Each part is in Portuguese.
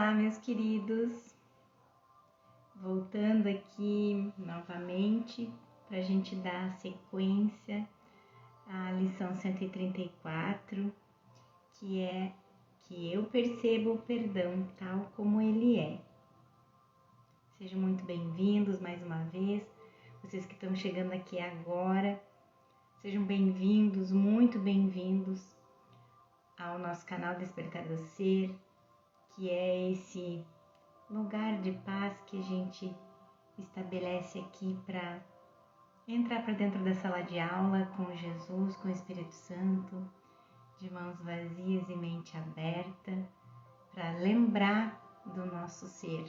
Olá, meus queridos, voltando aqui novamente para a gente dar sequência à lição 134, que é que eu percebo o perdão tal como ele é. Sejam muito bem-vindos mais uma vez, vocês que estão chegando aqui agora, sejam bem-vindos, muito bem-vindos ao nosso canal Despertar do Ser, que é esse lugar de paz que a gente estabelece aqui para entrar para dentro da sala de aula com Jesus, com o Espírito Santo, de mãos vazias e mente aberta, para lembrar do nosso ser,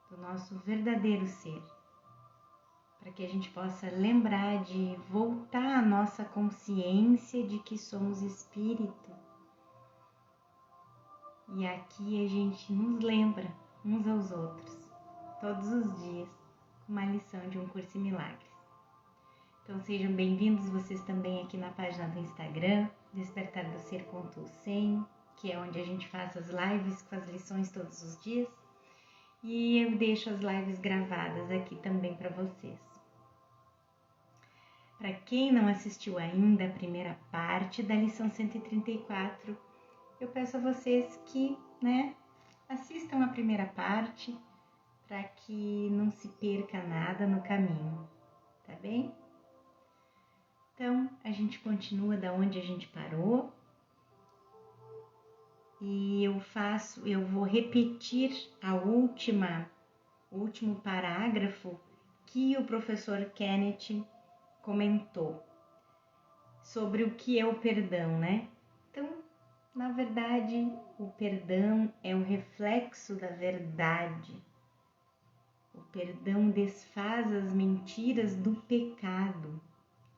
do nosso verdadeiro ser, para que a gente possa lembrar de voltar à nossa consciência de que somos espírito. E aqui a gente nos lembra uns aos outros, todos os dias, com uma lição de um curso em milagres. Então sejam bem-vindos vocês também aqui na página do Instagram, Despertar do Ser com Tulsen, que é onde a gente faz as lives com as lições todos os dias. E eu deixo as lives gravadas aqui também para vocês. Para quem não assistiu ainda a primeira parte da lição 134, eu peço a vocês que, assistam a primeira parte para que não se perca nada no caminho, tá bem? Então, a gente continua da onde a gente parou e eu vou repetir o último parágrafo que o professor Kenneth comentou sobre o que é o perdão, né? Então, na verdade, o perdão é o reflexo da verdade. O perdão desfaz as mentiras do pecado,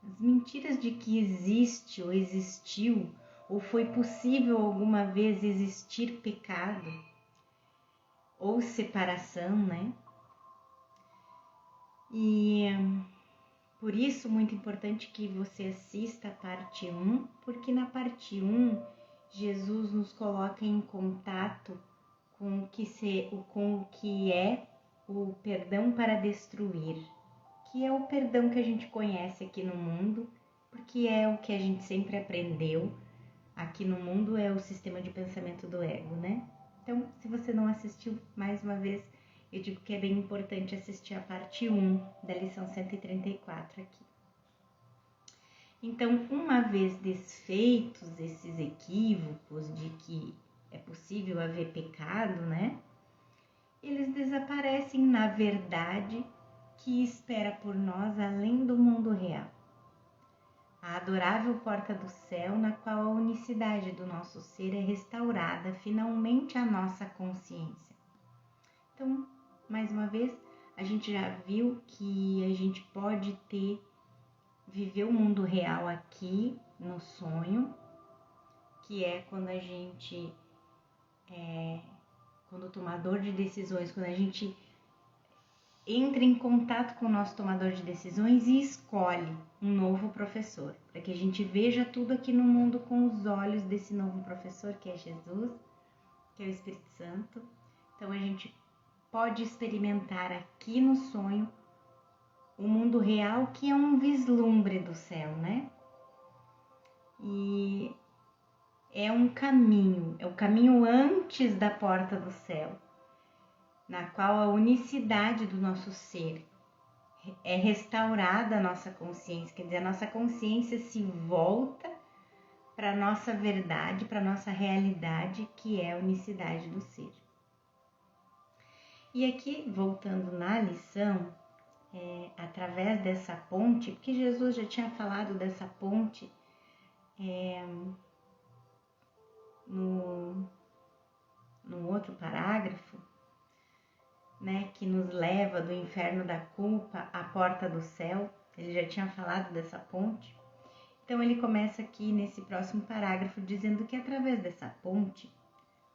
as mentiras de que existe ou existiu, ou foi possível alguma vez existir pecado, ou separação, né? E por isso, muito importante que você assista a parte 1, porque na parte 1, Jesus nos coloca em contato com o que é o perdão para destruir, que é o perdão que a gente conhece aqui no mundo, porque é o que a gente sempre aprendeu aqui no mundo, é o sistema de pensamento do ego, né? Então, se você não assistiu, mais uma vez, eu digo que é bem importante assistir a parte 1 da lição 134 aqui. Então, uma vez desfeitos esses equívocos de que é possível haver pecado, né? Eles desaparecem na verdade que espera por nós além do mundo real. A adorável porta do céu na qual a unicidade do nosso ser é restaurada finalmente à nossa consciência. Então, mais uma vez, a gente já viu que a gente pode viver o mundo real aqui no sonho, que é quando a gente quando o tomador de decisões, quando a gente entra em contato com o nosso tomador de decisões e escolhe um novo professor, para que a gente veja tudo aqui no mundo com os olhos desse novo professor, que é Jesus, que é o Espírito Santo. Então a gente pode experimentar aqui no sonho o mundo real, que é um vislumbre do céu, né? E é um caminho, é o caminho antes da porta do céu, na qual a unicidade do nosso ser é restaurada a nossa consciência, quer dizer, a nossa consciência se volta para a nossa verdade, para a nossa realidade, que é a unicidade do ser. E aqui, voltando na lição, através dessa ponte, porque Jesus já tinha falado dessa ponte no outro parágrafo, né, que nos leva do inferno da culpa à porta do céu. Ele já tinha falado dessa ponte. Então ele começa aqui nesse próximo parágrafo dizendo que através dessa ponte,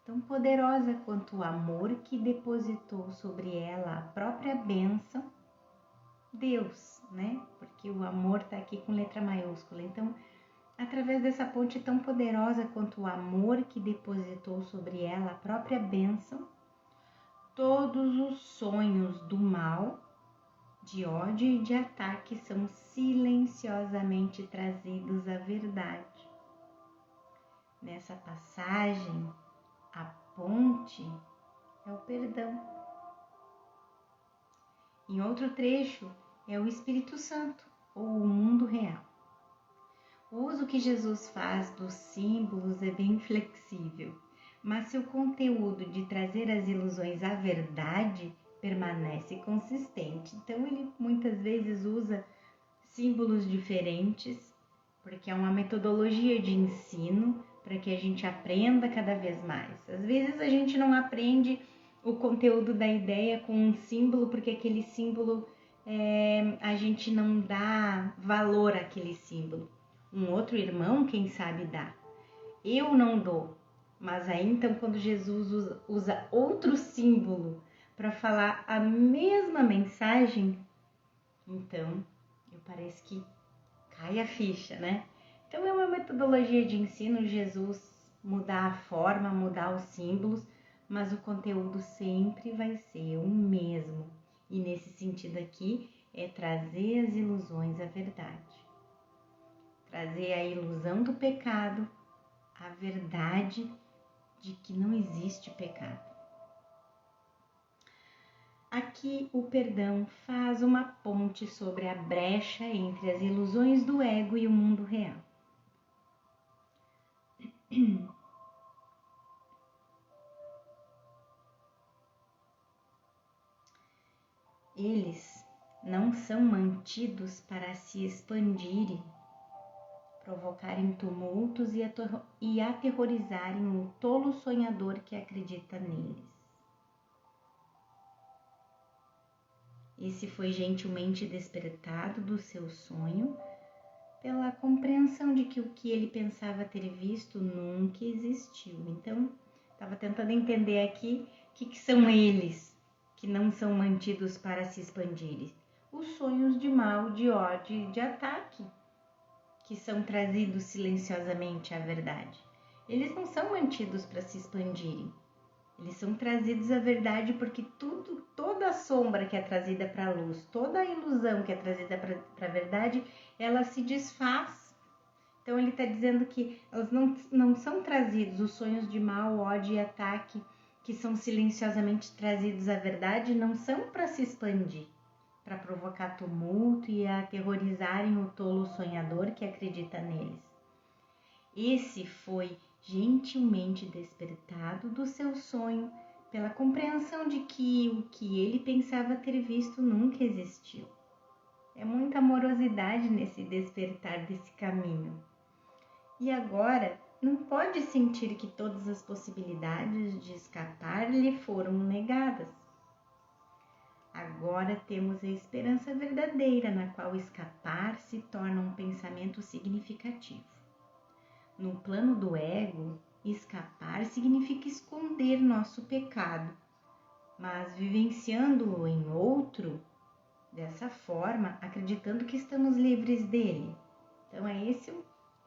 tão poderosa quanto o amor que depositou sobre ela a própria bênção, Deus, né? Porque o amor está aqui com letra maiúscula. Então, através dessa ponte tão poderosa quanto o amor que depositou sobre ela a própria bênção, todos os sonhos do mal, de ódio e de ataque são silenciosamente trazidos à verdade. Nessa passagem, a ponte é o perdão. Em outro trecho, é o Espírito Santo, ou o mundo real. O uso que Jesus faz dos símbolos é bem flexível, mas seu conteúdo de trazer as ilusões à verdade permanece consistente. Então, ele muitas vezes usa símbolos diferentes, porque é uma metodologia de ensino para que a gente aprenda cada vez mais. Às vezes a gente não aprende o conteúdo da ideia com um símbolo, porque aquele símbolo a gente não dá valor àquele símbolo. Um outro irmão, quem sabe, dá. Eu não dou. Mas aí, então, quando Jesus usa outro símbolo para falar a mesma mensagem, então, parece que cai a ficha, né? Então, é uma metodologia de ensino, Jesus mudar a forma, mudar os símbolos, mas o conteúdo sempre vai ser o mesmo. E nesse sentido aqui, é trazer as ilusões à verdade. Trazer a ilusão do pecado, a verdade de que não existe pecado. Aqui o perdão faz uma ponte sobre a brecha entre as ilusões do ego e o mundo real. Eles não são mantidos para se expandirem, provocarem tumultos e aterrorizarem o tolo sonhador que acredita neles. Esse foi gentilmente despertado do seu sonho pela compreensão de que o que ele pensava ter visto nunca existiu. Então, estava tentando entender aqui o que são eles que não são mantidos para se expandirem. Os sonhos de mal, de ódio e de ataque, que são trazidos silenciosamente à verdade. Eles não são mantidos para se expandirem. Eles são trazidos à verdade porque toda a sombra que é trazida para a luz, toda a ilusão que é trazida para a verdade, ela se desfaz. Então ele está dizendo que elas não são trazidos, os sonhos de mal, ódio e ataque, que são silenciosamente trazidos à verdade, não são para se expandir, para provocar tumulto e aterrorizarem o tolo sonhador que acredita neles. Esse foi gentilmente despertado do seu sonho pela compreensão de que o que ele pensava ter visto nunca existiu. É muita amorosidade nesse despertar desse caminho. E agora não pode sentir que todas as possibilidades de escapar lhe foram negadas. Agora temos a esperança verdadeira na qual escapar se torna um pensamento significativo. No plano do ego, escapar significa esconder nosso pecado, mas vivenciando-o em outro, dessa forma, acreditando que estamos livres dele. Então é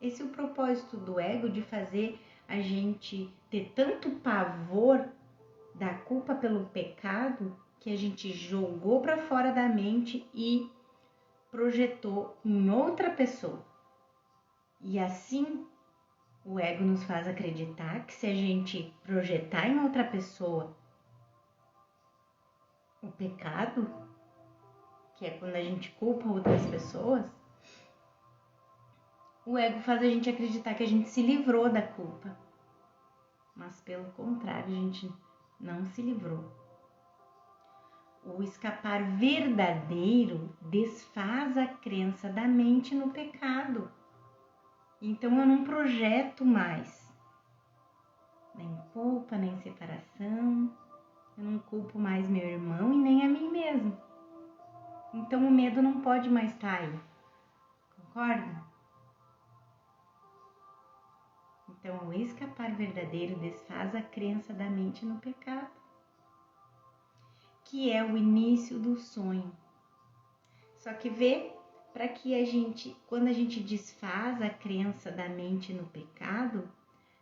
esse o propósito do ego, de fazer a gente ter tanto pavor da culpa pelo pecado que a gente jogou para fora da mente e projetou em outra pessoa. E assim, o ego nos faz acreditar que se a gente projetar em outra pessoa o pecado, que é quando a gente culpa outras pessoas, o ego faz a gente acreditar que a gente se livrou da culpa. Mas pelo contrário, a gente não se livrou. O escapar verdadeiro desfaz a crença da mente no pecado. Então eu não projeto mais nem culpa, nem separação. Eu não culpo mais meu irmão e nem a mim mesmo. Então o medo não pode mais estar aí. Concorda? Então o escapar verdadeiro desfaz a crença da mente no pecado, que é o início do sonho. Só que para que quando a gente desfaz a crença da mente no pecado,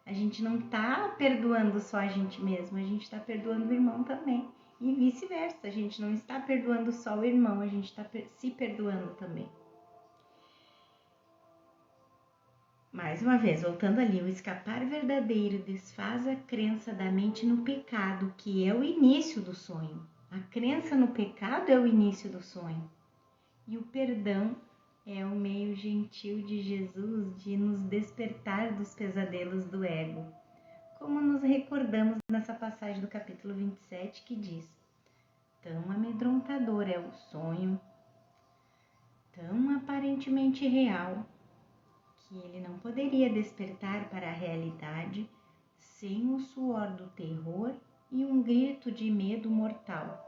a gente não está perdoando só a gente mesmo, a gente está perdoando o irmão também. E vice-versa, a gente não está perdoando só o irmão, a gente está se perdoando também. Mais uma vez, voltando ali, o escapar verdadeiro desfaz a crença da mente no pecado, que é o início do sonho. A crença no pecado é o início do sonho. E o perdão é o meio gentil de Jesus de nos despertar dos pesadelos do ego. Como nos recordamos nessa passagem do capítulo 27 que diz: tão amedrontador é o sonho, tão aparentemente real, que ele não poderia despertar para a realidade sem o suor do terror e um grito de medo mortal,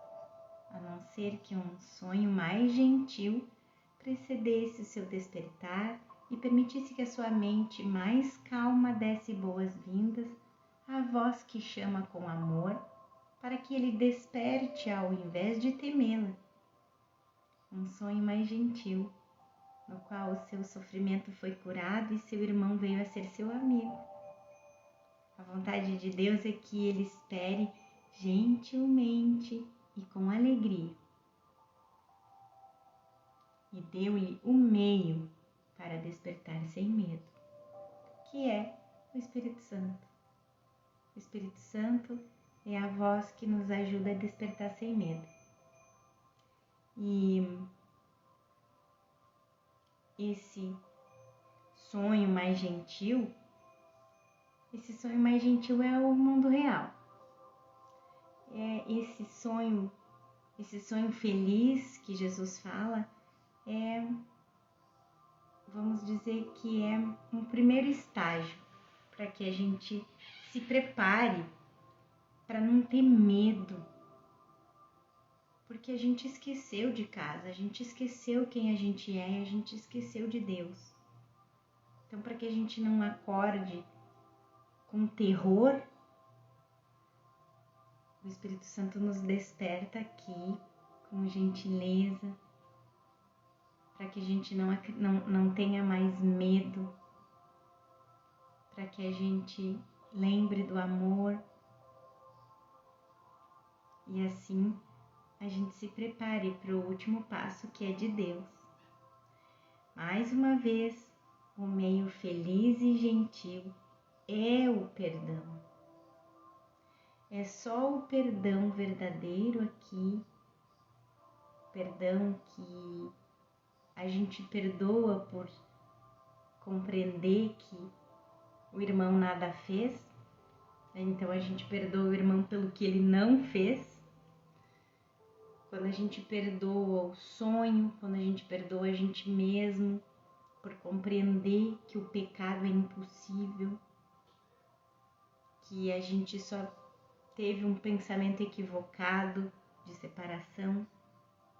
a não ser que um sonho mais gentil precedesse o seu despertar e permitisse que a sua mente mais calma desse boas-vindas à voz que chama com amor, para que ele desperte ao invés de temê-la. Um sonho mais gentil, no qual o seu sofrimento foi curado e seu irmão veio a ser seu amigo. A vontade de Deus é que ele espere gentilmente e com alegria. E deu-lhe o meio para despertar sem medo, que é o Espírito Santo. O Espírito Santo é a voz que nos ajuda a despertar sem medo. E esse sonho mais gentil é o mundo real. É esse sonho feliz que Jesus fala, vamos dizer que é um primeiro estágio para que a gente se prepare para não ter medo, porque a gente esqueceu de casa, a gente esqueceu quem a gente é, a gente esqueceu de Deus. Então, para que a gente não acorde com terror, o Espírito Santo nos desperta aqui com gentileza, para que a gente não tenha mais medo, para que a gente lembre do amor e assim a gente se prepare para o último passo, que é de Deus. Mais uma vez, o meio feliz e gentil é o perdão. É só o perdão verdadeiro aqui, perdão que a gente perdoa por compreender que o irmão nada fez, então a gente perdoa o irmão pelo que ele não fez. Quando a gente perdoa o sonho, quando a gente perdoa a gente mesmo por compreender que o pecado é impossível, que a gente só teve um pensamento equivocado de separação,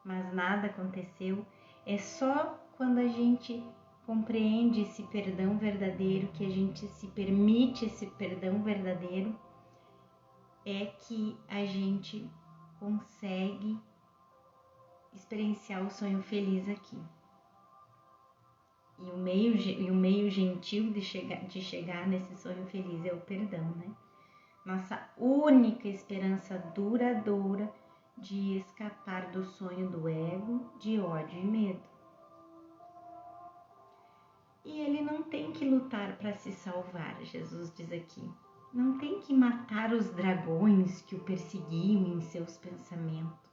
mas nada aconteceu. É só quando a gente compreende esse perdão verdadeiro, que a gente se permite esse perdão verdadeiro, é que a gente consegue experienciar o sonho feliz aqui. E o meio gentil de chegar nesse sonho feliz é o perdão, né? Nossa única esperança duradoura de escapar do sonho do ego, de ódio e medo. E ele não tem que lutar para se salvar, Jesus diz aqui. Não tem que matar os dragões que o perseguiam em seus pensamentos.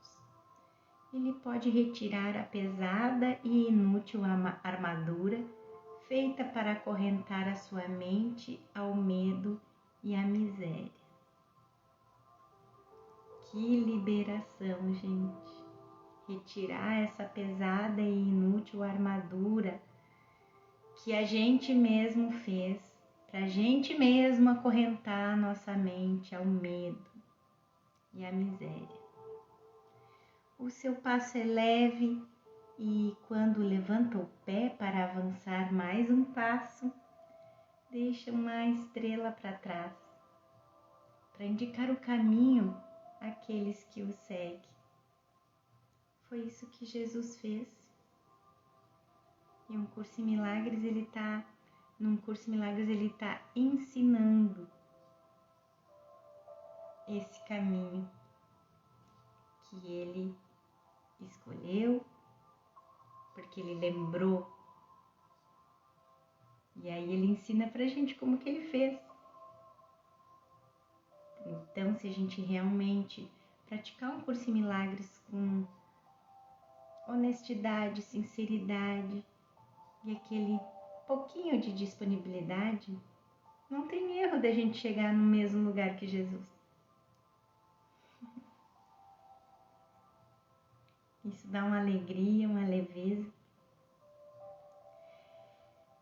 Ele pode retirar a pesada e inútil armadura feita para acorrentar a sua mente ao medo e à miséria. Que liberação, gente! Retirar essa pesada e inútil armadura que a gente mesmo fez, para a gente mesmo acorrentar a nossa mente ao medo e à miséria. O seu passo é leve e, quando levanta o pé para avançar mais um passo, deixa uma estrela para trás, para indicar o caminho àqueles que o seguem. Foi isso que Jesus fez. E num curso em milagres ele está ensinando esse caminho. que ele escolheu, porque ele lembrou. E aí ele ensina pra gente como que ele fez. Então, se a gente realmente praticar um curso em milagres com honestidade, sinceridade e aquele pouquinho de disponibilidade, não tem erro da gente chegar no mesmo lugar que Jesus. Isso dá uma alegria, uma leveza.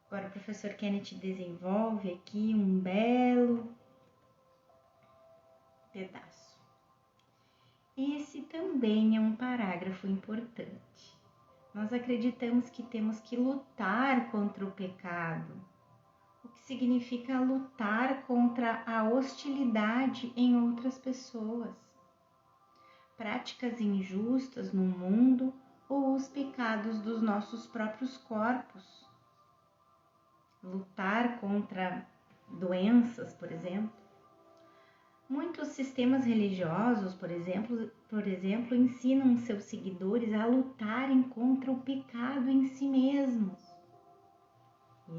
Agora o professor Kenneth desenvolve aqui um belo pedaço. Esse também é um parágrafo importante. Nós acreditamos que temos que lutar contra o pecado, o que significa lutar contra a hostilidade em outras pessoas, práticas injustas no mundo ou os pecados dos nossos próprios corpos. Lutar contra doenças, por exemplo. Muitos sistemas religiosos, por exemplo, ensinam seus seguidores a lutarem contra o pecado em si mesmos.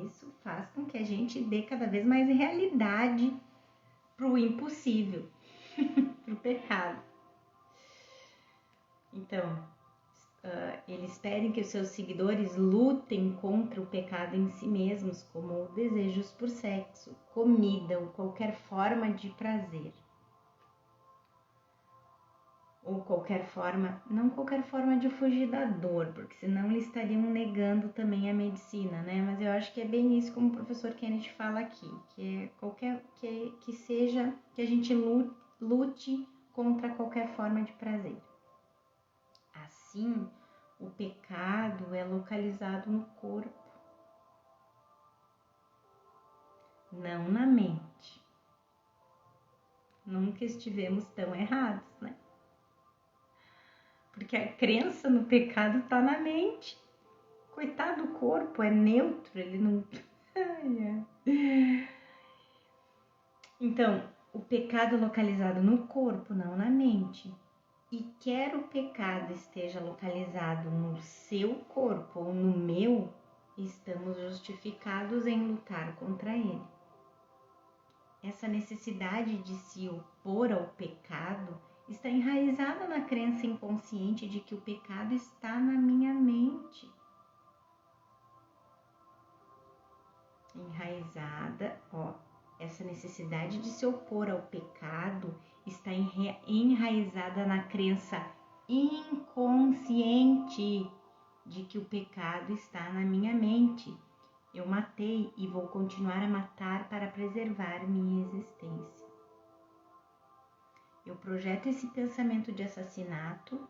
Isso faz com que a gente dê cada vez mais realidade para o impossível, para o pecado. Então, eles pedem que os seus seguidores lutem contra o pecado em si mesmos, como desejos por sexo, comida ou qualquer forma de prazer. Ou não qualquer forma de fugir da dor, porque senão eles estariam negando também a medicina, né? Mas eu acho que é bem isso como o professor Kenneth fala aqui, que é que a gente lute contra qualquer forma de prazer. Assim, o pecado é localizado no corpo, não na mente. Nunca estivemos tão errados, né? Porque a crença no pecado está na mente. Coitado do corpo, é neutro, ele não... Então, o pecado é localizado no corpo, não na mente. E quer o pecado esteja localizado no seu corpo ou no meu, estamos justificados em lutar contra ele. Essa necessidade de se opor ao pecado está enraizada na crença inconsciente de que o pecado está na minha mente. Essa necessidade de se opor ao pecado está enraizada na crença inconsciente de que o pecado está na minha mente. Eu matei e vou continuar a matar para preservar minha existência. Eu projeto esse pensamento de assassinato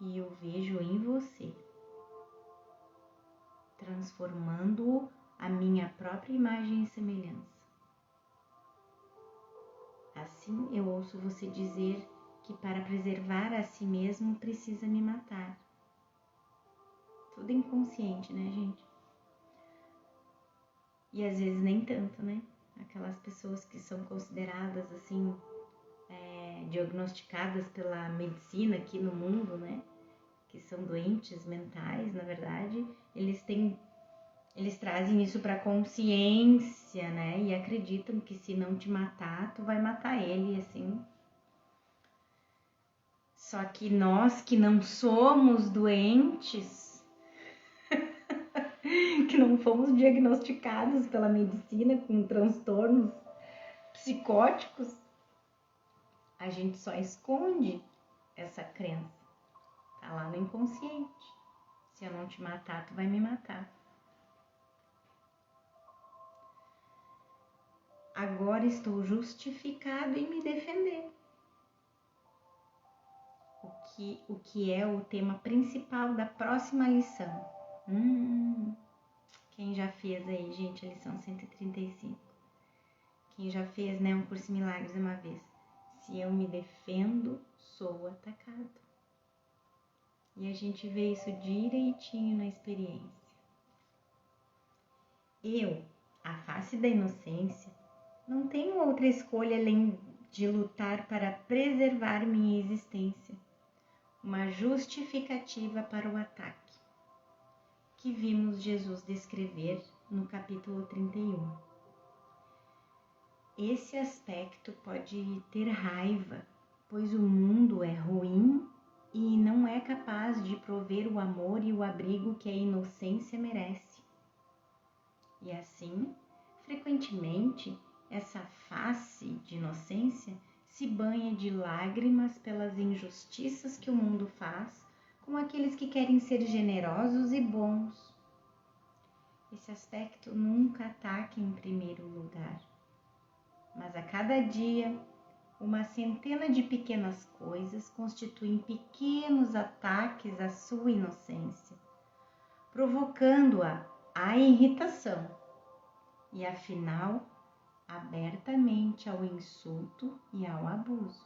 e eu vejo em você, transformando-o à minha própria imagem e semelhança. Assim eu ouço você dizer que para preservar a si mesmo precisa me matar. Tudo inconsciente, né, gente? E às vezes nem tanto, né? Aquelas pessoas que são consideradas assim, diagnosticadas pela medicina aqui no mundo, né? Que são doentes mentais, na verdade, eles trazem isso para a consciência, né? E acreditam que se não te matar, tu vai matar ele, assim. Só que nós que não somos doentes, que não fomos diagnosticados pela medicina com transtornos psicóticos, a gente só esconde essa crença. Tá lá no inconsciente. Se eu não te matar, tu vai me matar. Agora estou justificado em me defender. O que é o tema principal da próxima lição. Quem já fez aí, gente, a lição 135? Quem já fez, né, um curso em milagres uma vez? Se eu me defendo, sou atacado. E a gente vê isso direitinho na experiência. Eu, a face da inocência, não tenho outra escolha além de lutar para preservar minha existência. uma justificativa para o ataque, que vimos Jesus descrever no capítulo 31. Esse aspecto pode ter raiva, pois o mundo é ruim e não é capaz de prover o amor e o abrigo que a inocência merece. E assim, frequentemente, essa face de inocência se banha de lágrimas pelas injustiças que o mundo faz com aqueles que querem ser generosos e bons. Esse aspecto nunca ataca em primeiro lugar, mas a cada dia, uma centena de pequenas coisas constituem pequenos ataques à sua inocência, provocando-a à irritação e, afinal, abertamente ao insulto e ao abuso.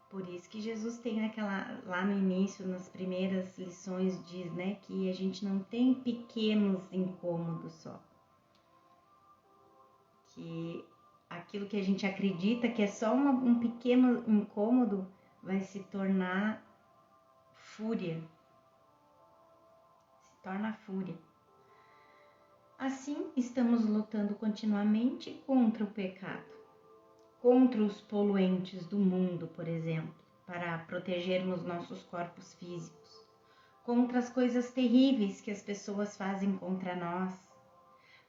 Por isso que Jesus tem lá no início, nas primeiras lições, diz, né, que a gente não tem pequenos incômodos só. Que aquilo que a gente acredita que é só um pequeno incômodo vai se tornar fúria. Se torna fúria. Assim, estamos lutando continuamente contra o pecado, contra os poluentes do mundo, por exemplo, para protegermos nossos corpos físicos, contra as coisas terríveis que as pessoas fazem contra nós,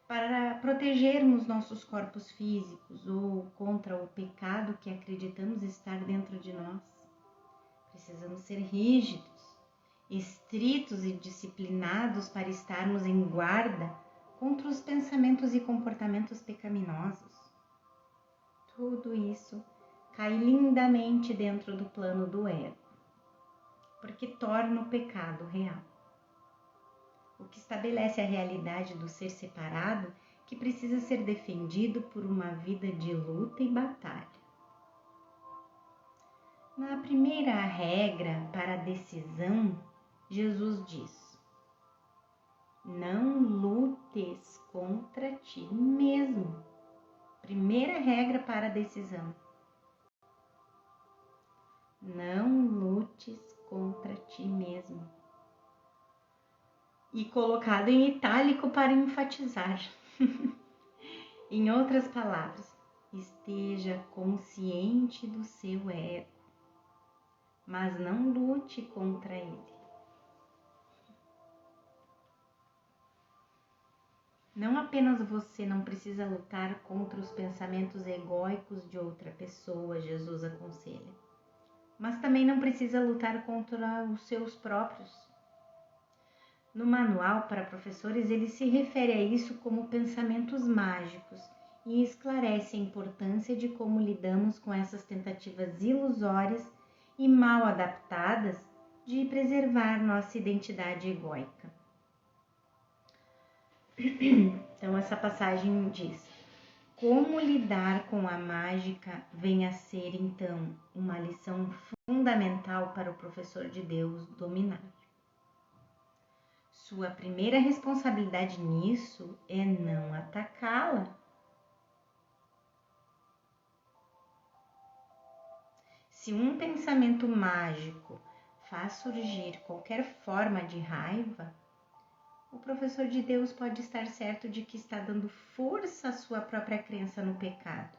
para protegermos nossos corpos físicos ou contra o pecado que acreditamos estar dentro de nós. Precisamos ser rígidos, estritos e disciplinados para estarmos em guarda contra os pensamentos e comportamentos pecaminosos. Tudo isso cai lindamente dentro do plano do ego, porque torna o pecado real. O que estabelece a realidade do ser separado, que precisa ser defendido por uma vida de luta e batalha. Na primeira regra para a decisão, Jesus diz: não lutes contra ti mesmo. Primeira regra para a decisão: não lutes contra ti mesmo. E colocado em itálico para enfatizar. Em outras palavras, esteja consciente do seu ego, mas não lute contra ele. Não apenas você não precisa lutar contra os pensamentos egóicos de outra pessoa, Jesus aconselha, mas também não precisa lutar contra os seus próprios. No manual para professores, ele se refere a isso como pensamentos mágicos e esclarece a importância de como lidamos com essas tentativas ilusórias e mal adaptadas de preservar nossa identidade egóica. Então, essa passagem diz: como lidar com a mágica vem a ser, então, uma lição fundamental para o professor de Deus dominar. Sua primeira responsabilidade nisso é não atacá-la. Se um pensamento mágico faz surgir qualquer forma de raiva, o professor de Deus pode estar certo de que está dando força à sua própria crença no pecado,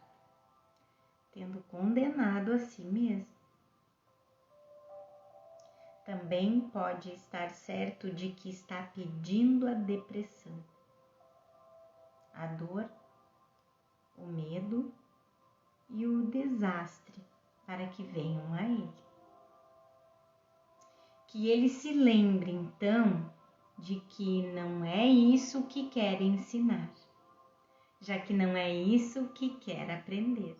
tendo condenado a si mesmo. Também pode estar certo de que está pedindo a depressão, a dor, o medo e o desastre para que venham a ele. Que ele se lembre, então, de que não é isso que quer ensinar, já que não é isso que quer aprender.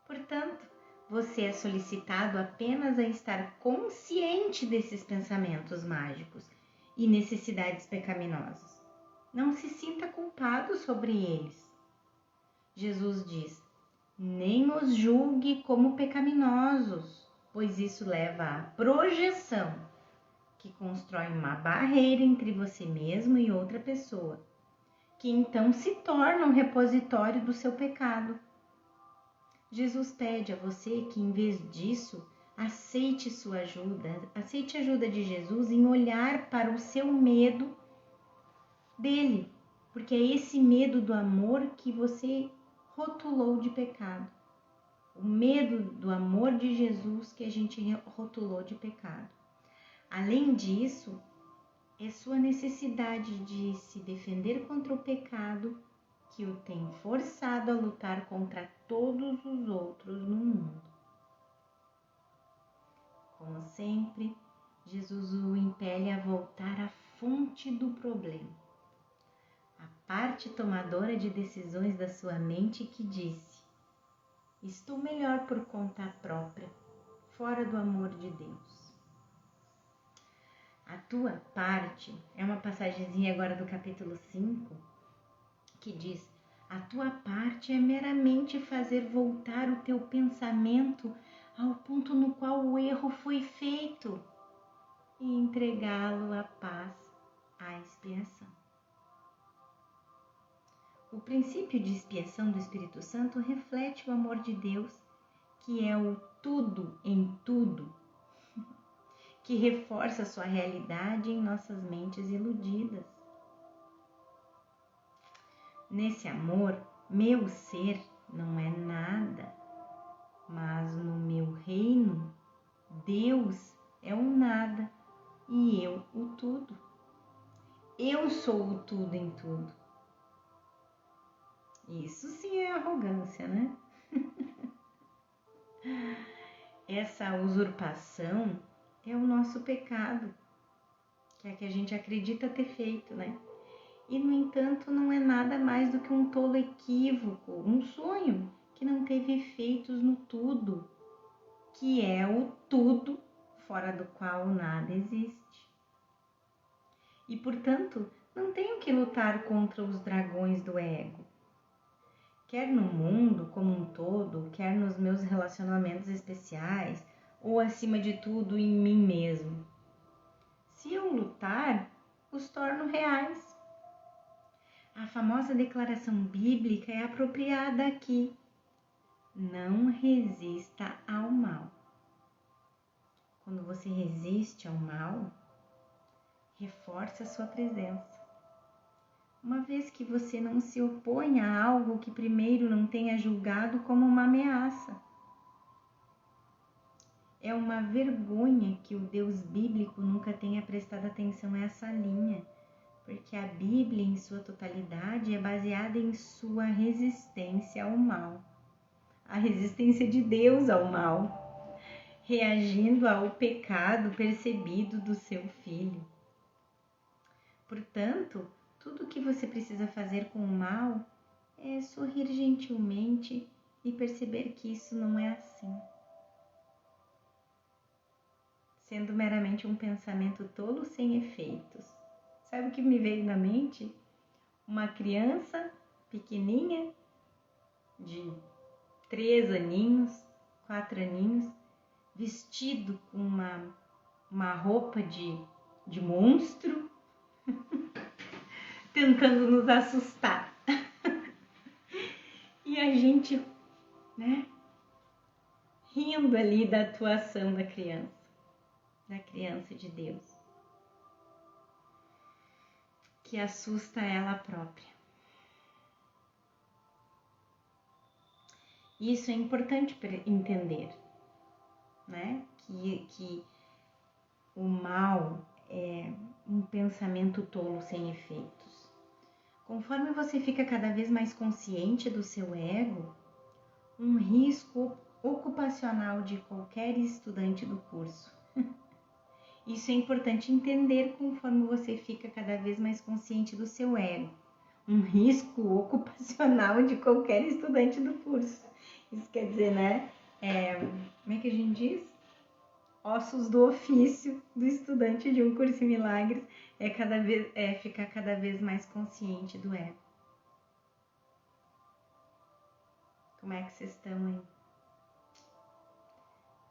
Portanto, você é solicitado apenas a estar consciente desses pensamentos mágicos e necessidades pecaminosas. Não se sinta culpado sobre eles. Jesus diz: nem os julgue como pecaminosos, pois isso leva à projeção, que constrói uma barreira entre você mesmo e outra pessoa, que então se torna um repositório do seu pecado. Jesus pede a você que, em vez disso, aceite sua ajuda, aceite a ajuda de Jesus em olhar para o seu medo dele, porque é esse medo do amor que você rotulou de pecado. O medo do amor de Jesus que a gente rotulou de pecado. Além disso, é sua necessidade de se defender contra o pecado que o tem forçado a lutar contra todos os outros no mundo. Como sempre, Jesus o impele a voltar à fonte do problema, a parte tomadora de decisões da sua mente que disse: estou melhor por conta própria, fora do amor de Deus. A tua parte é uma passagenzinha agora do capítulo 5, que diz: a tua parte é meramente fazer voltar o teu pensamento ao ponto no qual o erro foi feito e entregá-lo à paz, à expiação. O princípio de expiação do Espírito Santo reflete o amor de Deus, que é o tudo em tudo, que reforça sua realidade em nossas mentes iludidas. Nesse amor, meu ser não é nada, mas no meu reino, Deus é o nada e eu o tudo. Eu sou o tudo em tudo. Isso sim é arrogância, né? Essa usurpação é o nosso pecado, que é que a gente acredita ter feito, né? E, no entanto, não é nada mais do que um tolo equívoco, um sonho que não teve efeitos no tudo, que é o tudo fora do qual nada existe. E, portanto, não tenho que lutar contra os dragões do ego. Quer no mundo como um todo, quer nos meus relacionamentos especiais, ou acima de tudo em mim mesmo. Se eu lutar, os torno reais. A famosa declaração bíblica é apropriada aqui: não resista ao mal. Quando você resiste ao mal, reforça a sua presença. Uma vez que você não se opõe a algo que primeiro não tenha julgado como uma ameaça. É uma vergonha que o Deus bíblico nunca tenha prestado atenção a essa linha, porque a Bíblia em sua totalidade é baseada em sua resistência ao mal, a resistência de Deus ao mal, reagindo ao pecado percebido do seu filho. Portanto, tudo o que você precisa fazer com o mal é sorrir gentilmente e perceber que isso não é assim. Sendo meramente um pensamento tolo sem efeitos. Sabe o que me veio na mente? Uma criança pequenininha, de 3 aninhos, 4 aninhos, vestido com uma roupa de monstro, tentando nos assustar. E a gente, né, rindo ali da atuação da criança de Deus, que assusta ela própria. Isso é importante entender, né? Que o mal é um pensamento tolo sem efeitos. Conforme você fica cada vez mais consciente do seu ego, um risco ocupacional de qualquer estudante do curso. Isso é importante entender conforme você fica cada vez mais consciente do seu ego. Um risco ocupacional de qualquer estudante do curso. Isso quer dizer, né? Como é que a gente diz? Ossos do ofício do estudante de um curso em milagres é ficar cada vez mais consciente do ego. Como é que vocês estão aí?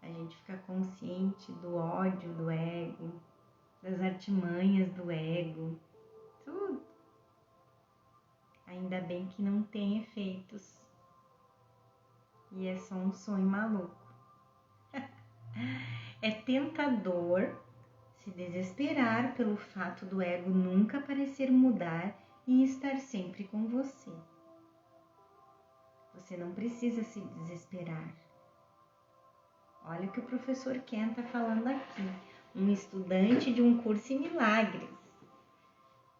A gente fica consciente do ódio do ego, das artimanhas do ego, tudo. Ainda bem que não tem efeitos. E é só um sonho maluco. É tentador se desesperar pelo fato do ego nunca parecer mudar e estar sempre com você. Você não precisa se desesperar. Olha o que o professor Ken está falando aqui. Um estudante de um curso em milagres.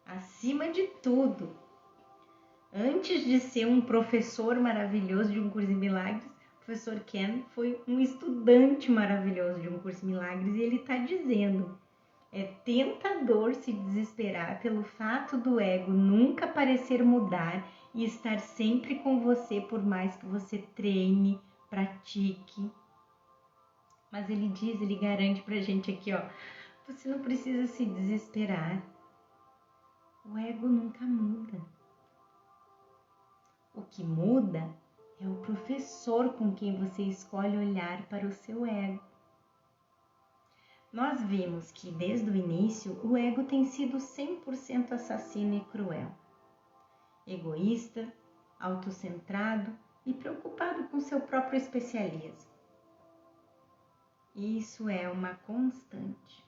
Acima de tudo, antes de ser um professor maravilhoso de um curso em milagres, o professor Ken foi um estudante maravilhoso de um curso em milagres e ele está dizendo: é tentador se desesperar pelo fato do ego nunca parecer mudar e estar sempre com você, por mais que você treine, pratique. Mas ele garante pra gente aqui, ó, você não precisa se desesperar. O ego nunca muda. O que muda é o professor com quem você escolhe olhar para o seu ego. Nós vimos que desde o início o ego tem sido 100% assassino e cruel. Egoísta, autocentrado e preocupado com seu próprio especialismo. Isso é uma constante.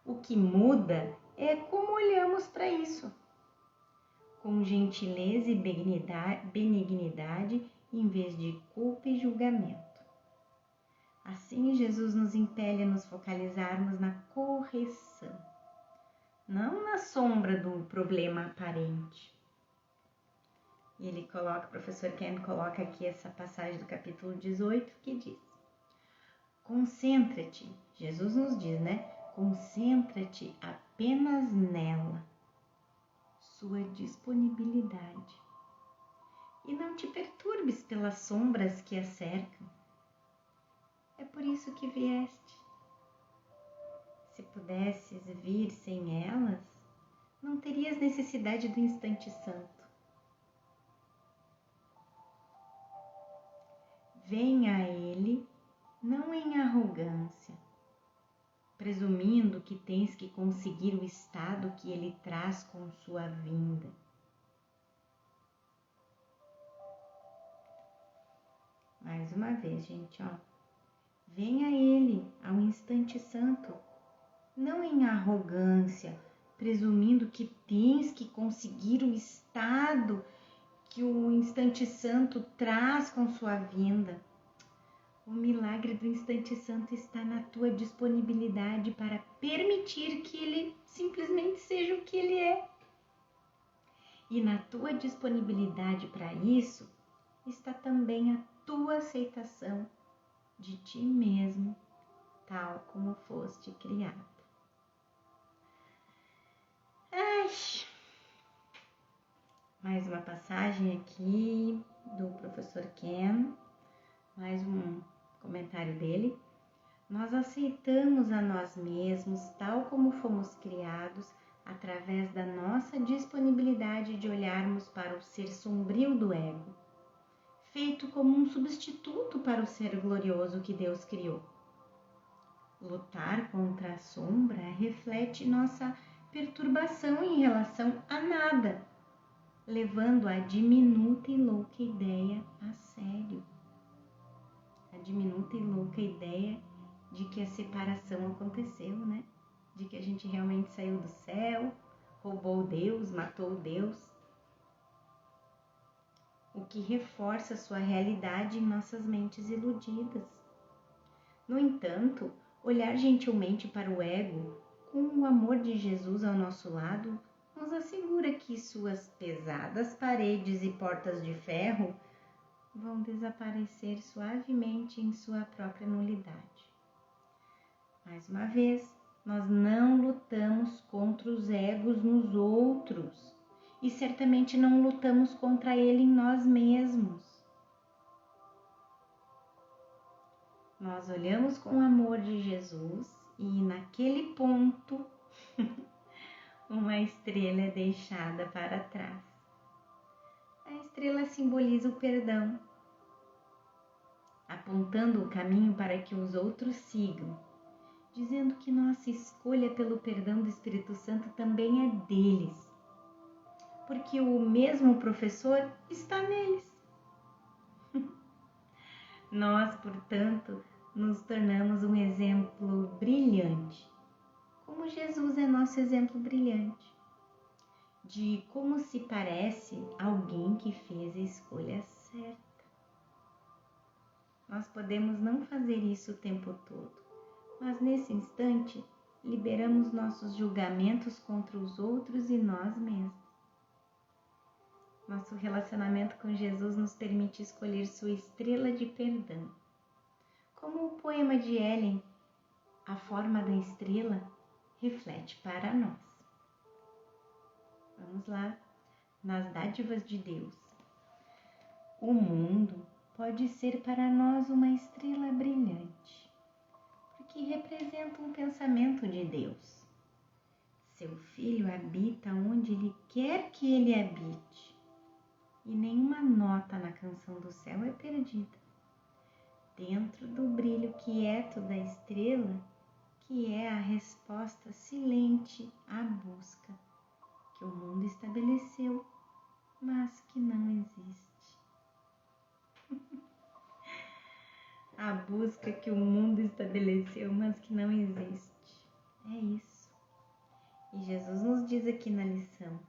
O que muda é como olhamos para isso. Com gentileza e benignidade, em vez de culpa e julgamento. Assim, Jesus nos impele a nos focalizarmos na correção, não na sombra do problema aparente. E ele coloca, o professor Ken coloca aqui essa passagem do capítulo 18 que diz: concentra-te, Jesus nos diz, né? Concentra-te apenas nela, sua disponibilidade. E não te perturbes pelas sombras que a cercam. É por isso que vieste. Se pudesses vir sem elas, não terias necessidade do instante santo. Venha a Ele, não em arrogância, presumindo que tens que conseguir o estado que Ele traz com sua vinda. Mais uma vez, gente, ó. Venha a Ele ao instante santo, não em arrogância, presumindo que tens que conseguir o estado que o instante santo traz com sua vinda. O milagre do instante santo está na tua disponibilidade para permitir que ele simplesmente seja o que ele é. E na tua disponibilidade para isso está também a tua aceitação de ti mesmo, tal como foste criado. Mais uma passagem aqui do professor Ken, mais um comentário dele. Nós aceitamos a nós mesmos tal como fomos criados através da nossa disponibilidade de olharmos para o ser sombrio do ego, feito como um substituto para o ser glorioso que Deus criou. Lutar contra a sombra reflete nossa perturbação em relação a nada, levando a diminuta e louca ideia a sério. A diminuta e louca ideia de que a separação aconteceu, né? De que a gente realmente saiu do céu, roubou Deus, matou Deus. O que reforça sua realidade em nossas mentes iludidas. No entanto, olhar gentilmente para o ego, com o amor de Jesus ao nosso lado, nos assegura que suas pesadas paredes e portas de ferro vão desaparecer suavemente em sua própria nulidade. Mais uma vez, nós não lutamos contra os egos nos outros e certamente não lutamos contra ele em nós mesmos. Nós olhamos com o amor de Jesus e naquele ponto uma estrela é deixada para trás. A estrela simboliza o perdão, apontando o caminho para que os outros sigam, dizendo que nossa escolha pelo perdão do Espírito Santo também é deles, porque o mesmo professor está neles. Nós, portanto, nos tornamos um exemplo brilhante, como Jesus é nosso exemplo brilhante, de como se parece alguém que fez a escolha certa. Nós podemos não fazer isso o tempo todo, mas nesse instante liberamos nossos julgamentos contra os outros e nós mesmos. Nosso relacionamento com Jesus nos permite escolher sua estrela de perdão. Como o poema de Ellen, a forma da estrela reflete para nós. Vamos lá, nas dádivas de Deus. O mundo pode ser para nós uma estrela brilhante, porque representa um pensamento de Deus. Seu Filho habita onde Ele quer que Ele habite, e nenhuma nota na canção do céu é perdida. Dentro do brilho quieto da estrela, que é a resposta silente à busca que o mundo estabeleceu, mas que não existe. A busca que o mundo estabeleceu, mas que não existe. É isso. E Jesus nos diz aqui na lição: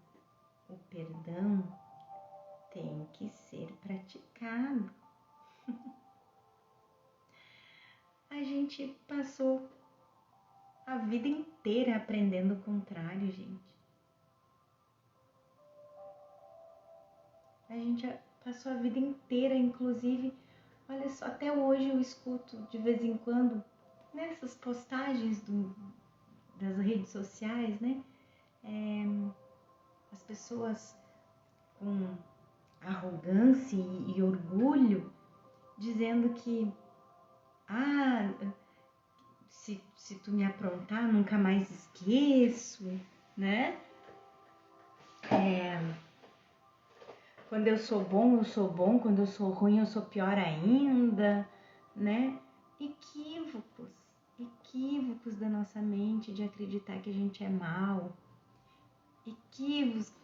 o perdão tem que ser praticado. A gente passou a vida inteira aprendendo o contrário, gente. A gente passou a vida inteira, inclusive, olha só, até hoje eu escuto de vez em quando, nessas postagens das redes sociais, né? As pessoas com arrogância e orgulho, dizendo que se tu me aprontar, nunca mais esqueço, né? Quando eu sou bom, quando eu sou ruim, eu sou pior ainda, né? Equívocos da nossa mente de acreditar que a gente é mal,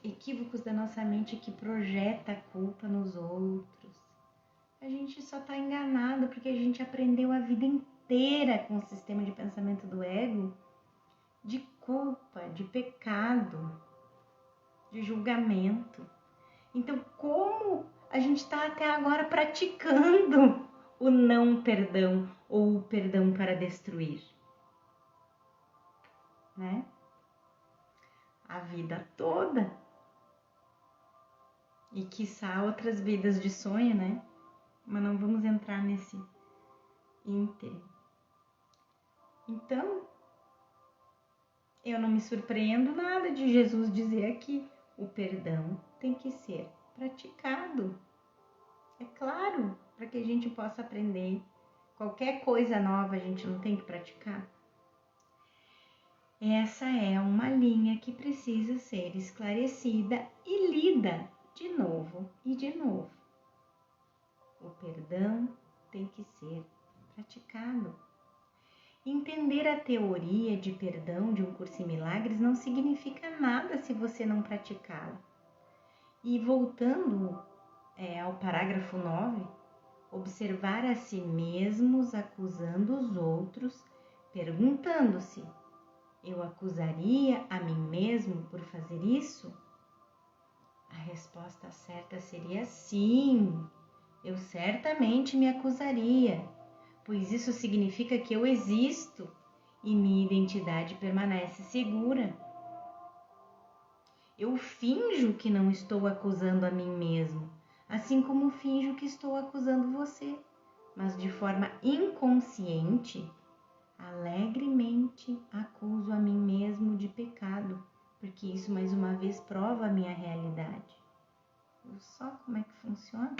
equívocos da nossa mente que projeta a culpa nos outros. A gente só está enganado porque a gente aprendeu a vida inteira com o sistema de pensamento do ego de culpa, de pecado, de julgamento. Então, como a gente está até agora praticando o não perdão ou o perdão para destruir, né? A vida toda. E quiçá outras vidas de sonho, né? Mas não vamos entrar nesse ínterim. Então, eu não me surpreendo nada de Jesus dizer aqui: o perdão tem que ser praticado. É claro, para que a gente possa aprender. Qualquer coisa nova a gente não tem que praticar. Essa é uma linha que precisa ser esclarecida e lida de novo e de novo. O perdão tem que ser praticado. Entender a teoria de perdão de um curso em milagres não significa nada se você não praticá-la. E voltando ao parágrafo 9, observar a si mesmos acusando os outros, perguntando-se: eu acusaria a mim mesmo por fazer isso? A resposta certa seria sim, eu certamente me acusaria, pois isso significa que eu existo e minha identidade permanece segura. Eu finjo que não estou acusando a mim mesmo, assim como finjo que estou acusando você, mas de forma inconsciente, alegremente acuso a mim mesmo de pecado, porque isso mais uma vez prova a minha realidade. Viu só como é que funciona?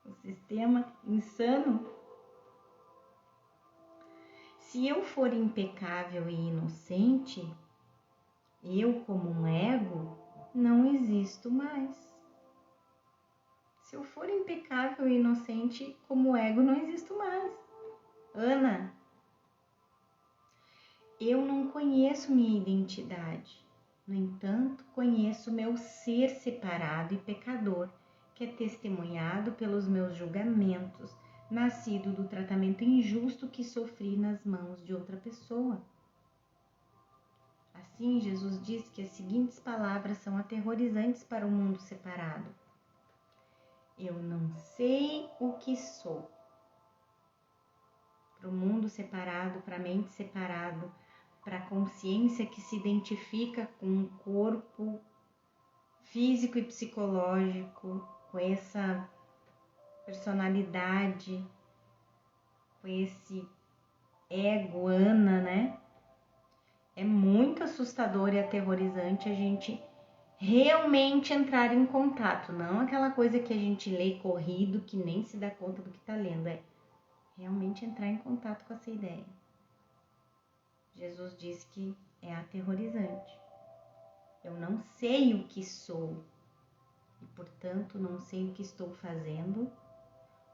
O sistema insano. Se eu for impecável e inocente, eu, como um ego, não existo mais. Se eu for impecável e inocente, como ego, não existo mais. Ana, eu não conheço minha identidade. No entanto, conheço meu ser separado e pecador, que é testemunhado pelos meus julgamentos, nascido do tratamento injusto que sofri nas mãos de outra pessoa. Assim, Jesus diz que as seguintes palavras são aterrorizantes para o mundo separado: eu não sei o que sou. Para o mundo separado, para a mente separado, para a consciência que se identifica com o corpo físico e psicológico, com essa personalidade, com esse ego, Ana, né? É muito assustador e aterrorizante a gente realmente entrar em contato, não aquela coisa que a gente lê corrido, que nem se dá conta do que está lendo, é realmente entrar em contato com essa ideia. Jesus diz que é aterrorizante. Eu não sei o que sou e, portanto, não sei o que estou fazendo,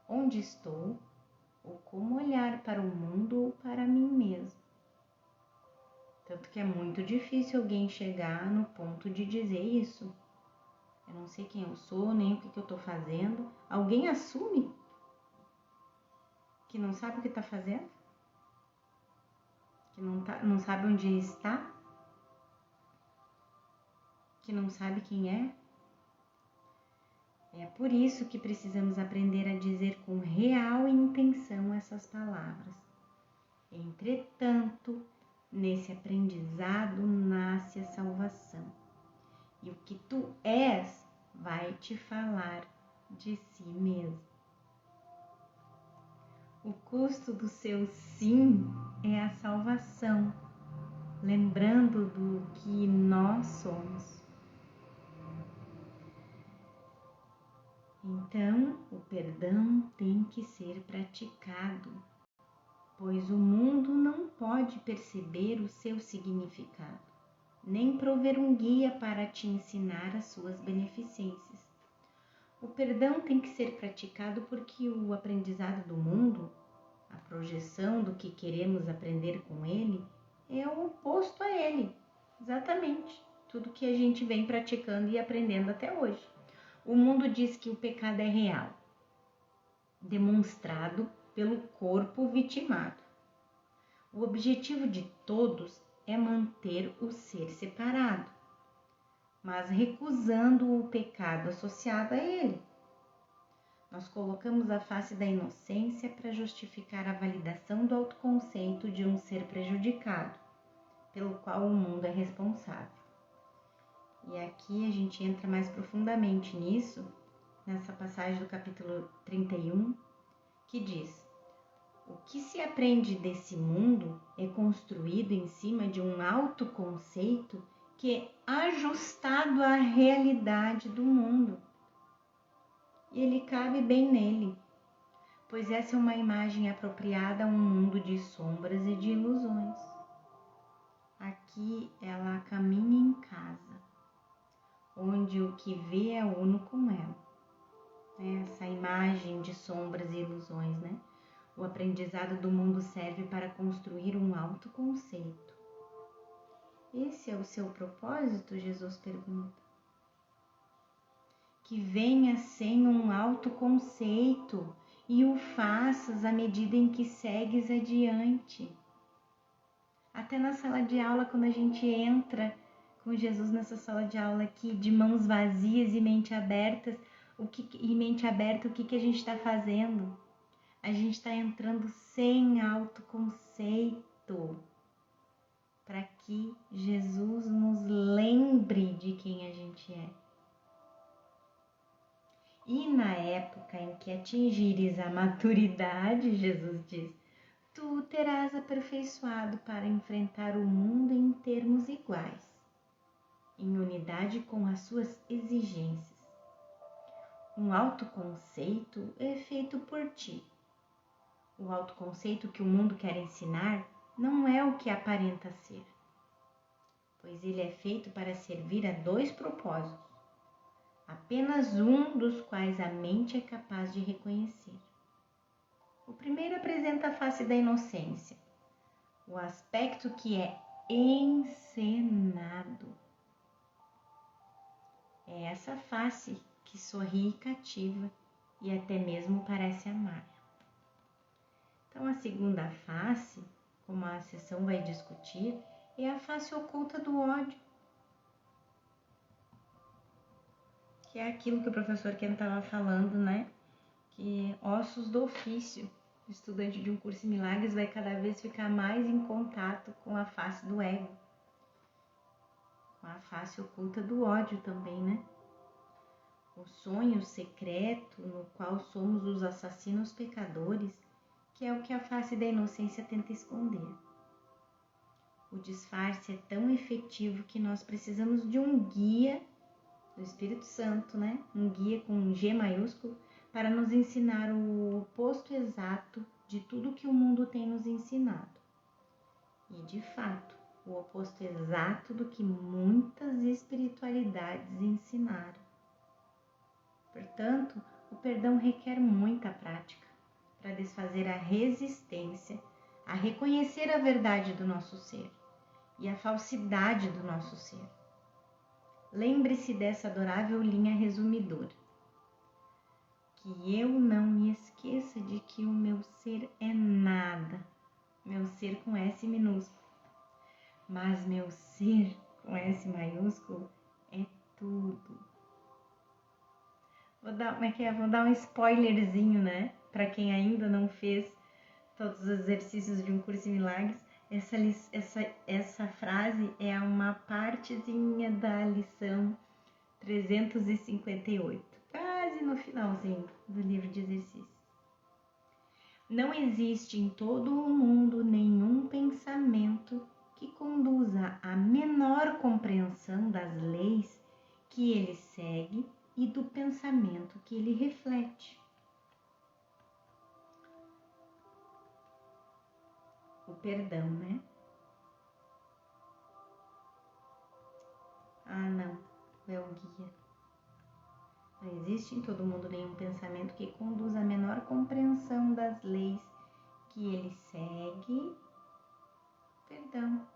onde estou ou como olhar para o mundo ou para mim mesmo. Tanto que é muito difícil alguém chegar no ponto de dizer isso. Eu não sei quem eu sou, nem o que eu estou fazendo. Alguém assume que não sabe o que está fazendo? Que não sabe onde está? Que não sabe quem é? É por isso que precisamos aprender a dizer com real intenção essas palavras. Entretanto, nesse aprendizado nasce a salvação. E o que tu és vai te falar de si mesmo. O custo do seu sim é a salvação, lembrando do que nós somos. Então, o perdão tem que ser praticado, pois o mundo não pode perceber o seu significado, nem prover um guia para te ensinar as suas beneficências. O perdão tem que ser praticado porque o aprendizado do mundo, a projeção do que queremos aprender com ele, é o oposto a ele. Exatamente. Tudo que a gente vem praticando e aprendendo até hoje. O mundo diz que o pecado é real, demonstrado pelo corpo vitimado. O objetivo de todos é manter o ser separado, mas recusando o pecado associado a ele. Nós colocamos a face da inocência para justificar a validação do autoconceito de um ser prejudicado, pelo qual o mundo é responsável. E aqui a gente entra mais profundamente nisso, nessa passagem do capítulo 31, que diz: o que se aprende desse mundo é construído em cima de um autoconceito que é ajustado à realidade do mundo. E ele cabe bem nele, pois essa é uma imagem apropriada a um mundo de sombras e de ilusões. Aqui ela caminha em casa, onde o que vê é uno com ela. Essa imagem de sombras e ilusões, né? O aprendizado do mundo serve para construir um autoconceito. Esse é o seu propósito? Jesus pergunta. Que venha sem um autoconceito e o faças à medida em que segues adiante. Até na sala de aula, quando a gente entra com Jesus nessa sala de aula aqui, de mãos vazias e mente aberta, o que a gente está fazendo? A gente está entrando sem autoconceito, para que Jesus nos lembre de quem a gente é. E na época em que atingires a maturidade, Jesus diz, tu terás aperfeiçoado para enfrentar o mundo em termos iguais, em unidade com as suas exigências. Um autoconceito é feito por ti. O autoconceito que o mundo quer ensinar não é o que aparenta ser, pois ele é feito para servir a dois propósitos, apenas um dos quais a mente é capaz de reconhecer. O primeiro apresenta a face da inocência, o aspecto que é encenado. É essa face que sorri e cativa e até mesmo parece amar. Então, a segunda face, como a sessão vai discutir, é a face oculta do ódio. Que é aquilo que o professor Ken estava falando, né? Que ossos do ofício. O estudante de um curso em milagres vai cada vez ficar mais em contato com a face do ego. Com a face oculta do ódio também, né? O sonho secreto no qual somos os assassinos pecadores, que é o que a face da inocência tenta esconder. O disfarce é tão efetivo que nós precisamos de um guia do Espírito Santo, né? Um guia com um G maiúsculo, para nos ensinar o oposto exato de tudo que o mundo tem nos ensinado. E, de fato, o oposto exato do que muitas espiritualidades ensinaram. Portanto, o perdão requer muita prática para desfazer a resistência, a reconhecer a verdade do nosso ser e a falsidade do nosso ser. Lembre-se dessa adorável linha resumidora. Que eu não me esqueça de que o meu ser é nada, meu ser com S minúsculo, mas meu ser com S maiúsculo é tudo. Vou dar um spoilerzinho, né? Para quem ainda não fez todos os exercícios de um curso em milagres, essa frase é uma partezinha da lição 358. Quase no finalzinho do livro de exercícios. Não existe em todo o mundo nenhum pensamento que conduza à menor compreensão das leis que ele segue e do pensamento que ele reflete. O perdão, né? Ah, não, é o guia. Não existe em todo mundo nenhum pensamento que conduza à menor compreensão das leis que ele segue, perdão,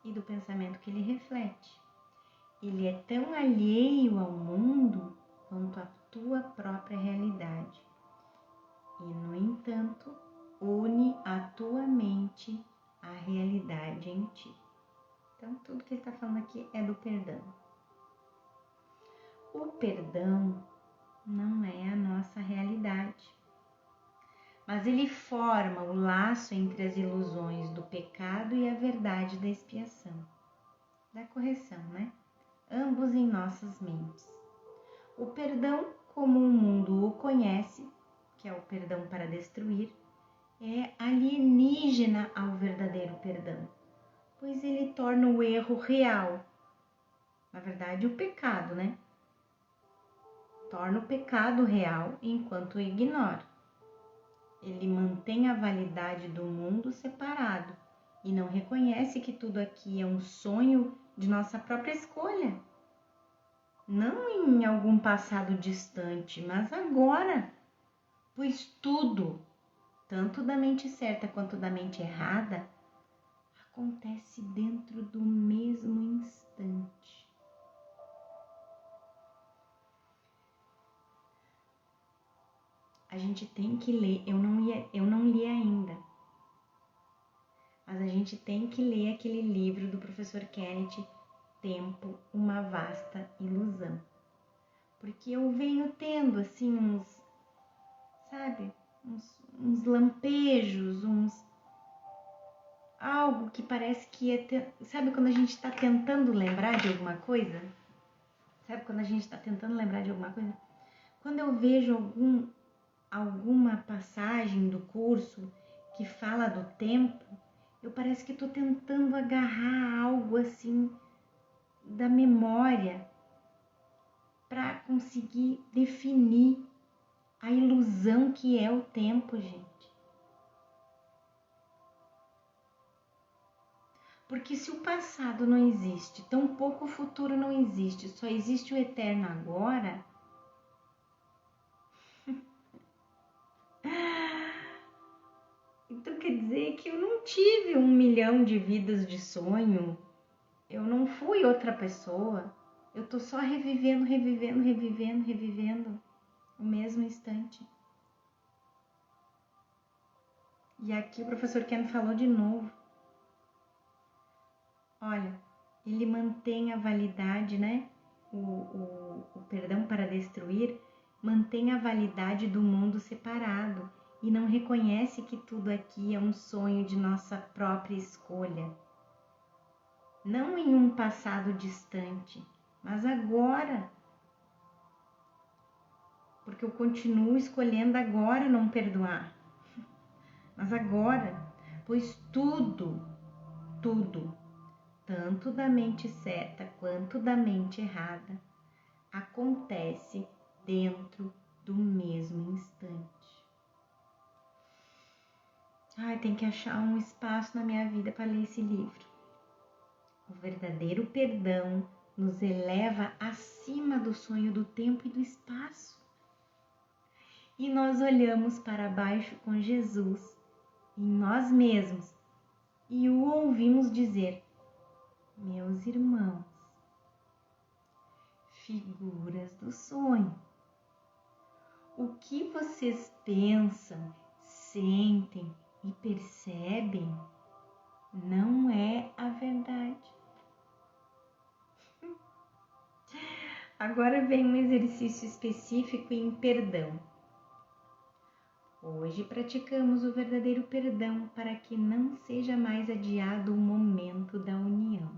e do pensamento que ele reflete. Ele é tão alheio ao mundo quanto a tua própria realidade. E, no entanto, une a tua mente à realidade em ti. Então, tudo que ele está falando aqui é do perdão. O perdão não é a nossa realidade, mas ele forma o laço entre as ilusões do pecado e a verdade da expiação, da correção, né? Ambos em nossas mentes. O perdão, como o mundo o conhece, que é o perdão para destruir, é alienígena ao verdadeiro perdão, pois ele torna o erro real. Na verdade, o pecado, né? Torna o pecado real enquanto o ignora. Ele mantém a validade do mundo separado e não reconhece que tudo aqui é um sonho de nossa própria escolha. Não em algum passado distante, mas agora. Pois tudo, tanto da mente certa quanto da mente errada, acontece dentro do mesmo instante. A gente tem que ler, eu não li ainda, mas a gente tem que ler aquele livro do professor Kenneth, Tempo, uma vasta ilusão. Porque eu venho tendo assim uns lampejos, algo que parece que é, sabe quando a gente está tentando lembrar de alguma coisa? Quando eu vejo alguma passagem do curso que fala do tempo, eu parece que estou tentando agarrar algo assim da memória para conseguir definir a ilusão que é o tempo, gente. Porque se o passado não existe, tampouco o futuro não existe, só existe o eterno agora. Então quer dizer que eu não tive 1 milhão de vidas de sonho, eu não fui outra pessoa, eu tô só revivendo o mesmo instante. E aqui o professor Ken falou de novo. Olha, ele mantém a validade, né? O perdão para destruir mantém a validade do mundo separado e não reconhece que tudo aqui é um sonho de nossa própria escolha. Não em um passado distante, mas agora. Porque eu continuo escolhendo agora não perdoar. Mas agora, pois tudo, tanto da mente certa quanto da mente errada, acontece dentro do mesmo instante. Ai, tem que achar um espaço na minha vida para ler esse livro. O verdadeiro perdão nos eleva acima do sonho do tempo e do espaço. E nós olhamos para baixo com Jesus, em nós mesmos, e o ouvimos dizer: meus irmãos, figuras do sonho, o que vocês pensam, sentem e percebem não é a verdade. Agora vem um exercício específico em perdão. Hoje praticamos o verdadeiro perdão para que não seja mais adiado o momento da união.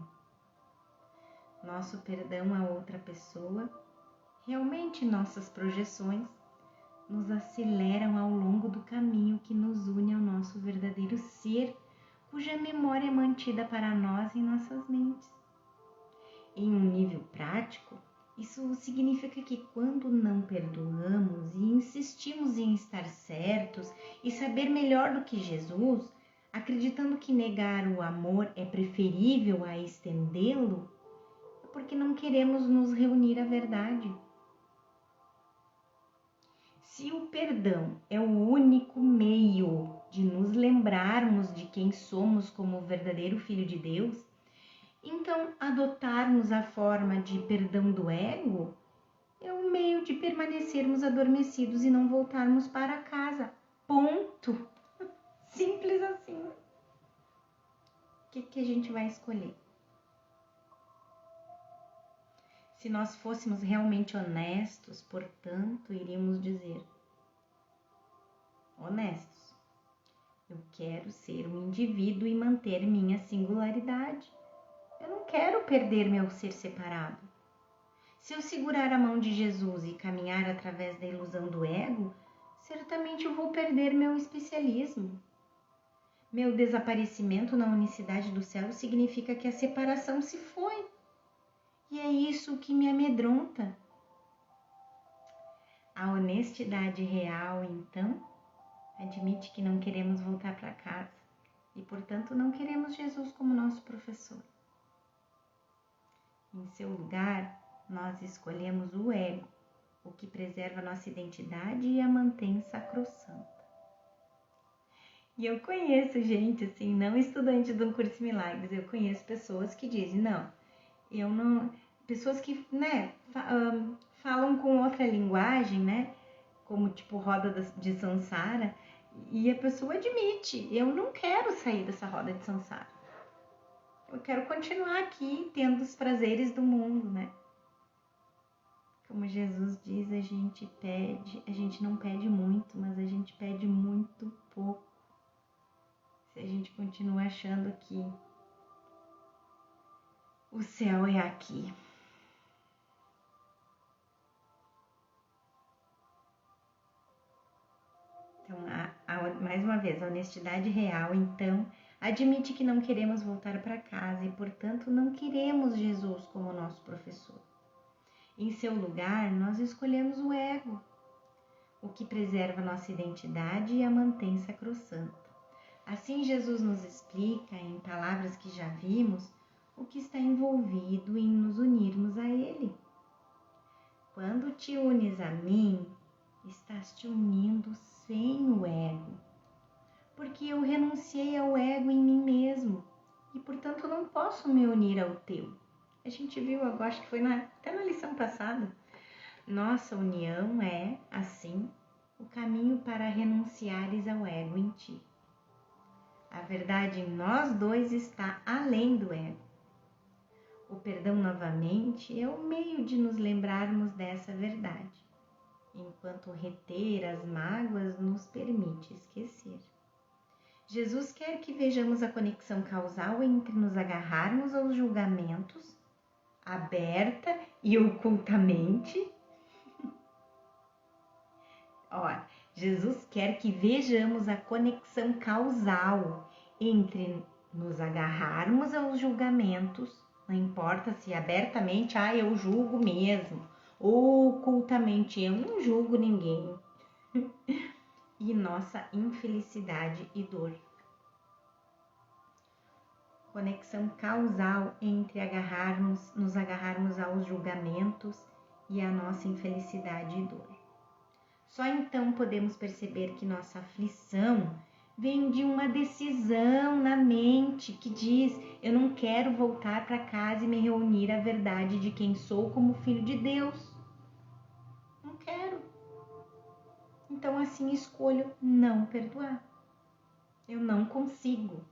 Nosso perdão a outra pessoa, realmente nossas projeções, nos aceleram ao longo do caminho que nos une ao nosso verdadeiro ser, cuja memória é mantida para nós em nossas mentes. Em um nível prático, isso significa que quando não perdoamos e insistimos em estar certos e saber melhor do que Jesus, acreditando que negar o amor é preferível a estendê-lo, é porque não queremos nos reunir à verdade. Se o perdão é o único meio de nos lembrarmos de quem somos como o verdadeiro Filho de Deus, então adotarmos a forma de perdão do ego é um meio de permanecermos adormecidos e não voltarmos para casa. Ponto. Simples assim. O que a gente vai escolher? Se nós fôssemos realmente honestos, portanto, iríamos dizer: honestos, eu quero ser um indivíduo e manter minha singularidade. Eu não quero perder meu ser separado. Se eu segurar a mão de Jesus e caminhar através da ilusão do ego, certamente eu vou perder meu especialismo. Meu desaparecimento na unicidade do céu significa que a separação se foi. E é isso que me amedronta. A honestidade real, então, admite que não queremos voltar para casa e, portanto, não queremos Jesus como nosso professor. Em seu lugar, nós escolhemos o ego, o que preserva nossa identidade e a mantém sacrossanta. E eu conheço gente, assim, não estudante do curso Milagres, eu conheço pessoas que dizem, pessoas que, né, falam com outra linguagem, né, como tipo roda de samsara, e a pessoa admite, eu não quero sair dessa roda de samsara. Eu quero continuar aqui tendo os prazeres do mundo, né? Como Jesus diz, a gente não pede muito, mas a gente pede muito pouco. Se a gente continua achando que o céu é aqui. Então, mais uma vez, a honestidade real, então, admite que não queremos voltar para casa e, portanto, não queremos Jesus como nosso professor. Em seu lugar, nós escolhemos o ego, o que preserva nossa identidade e a mantém sacrossanta. Assim, Jesus nos explica, em palavras que já vimos, o que está envolvido em nos unirmos a Ele. Quando te unes a mim, estás te unindo sem o ego, porque eu renunciei ao ego em mim mesmo e, portanto, não posso me unir ao teu. A gente viu, eu acho que foi até na lição passada. Nossa união é, assim, o caminho para renunciares ao ego em ti. A verdade em nós dois está além do ego. O perdão, novamente, é o meio de nos lembrarmos dessa verdade, enquanto reter as mágoas nos permite esquecer. Jesus quer que vejamos a conexão causal entre nos agarrarmos aos julgamentos, aberta e ocultamente. Ora, Jesus quer que vejamos a conexão causal entre nos agarrarmos aos julgamentos, não importa se abertamente, eu julgo mesmo, ou ocultamente, eu não julgo ninguém, e nossa infelicidade e dor. Conexão causal entre nos agarrarmos aos julgamentos e a nossa infelicidade e dor. Só então podemos perceber que nossa aflição vem de uma decisão na mente que diz: eu não quero voltar para casa e me reunir à verdade de quem sou como filho de Deus. Não quero. Então assim escolho não perdoar. Eu não consigo.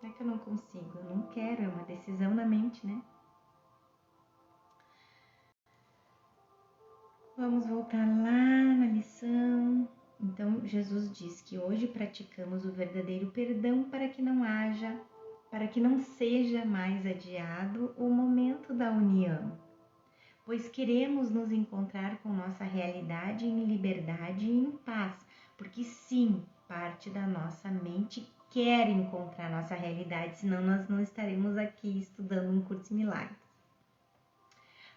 Não é que eu não consigo, eu não quero, é uma decisão na mente, né? Vamos voltar lá na lição. Então, Jesus diz que hoje praticamos o verdadeiro perdão para que não seja mais adiado o momento da união, pois queremos nos encontrar com nossa realidade em liberdade e em paz, porque sim, parte da nossa mente quer encontrar nossa realidade, senão nós não estaremos aqui estudando um curso de milagres.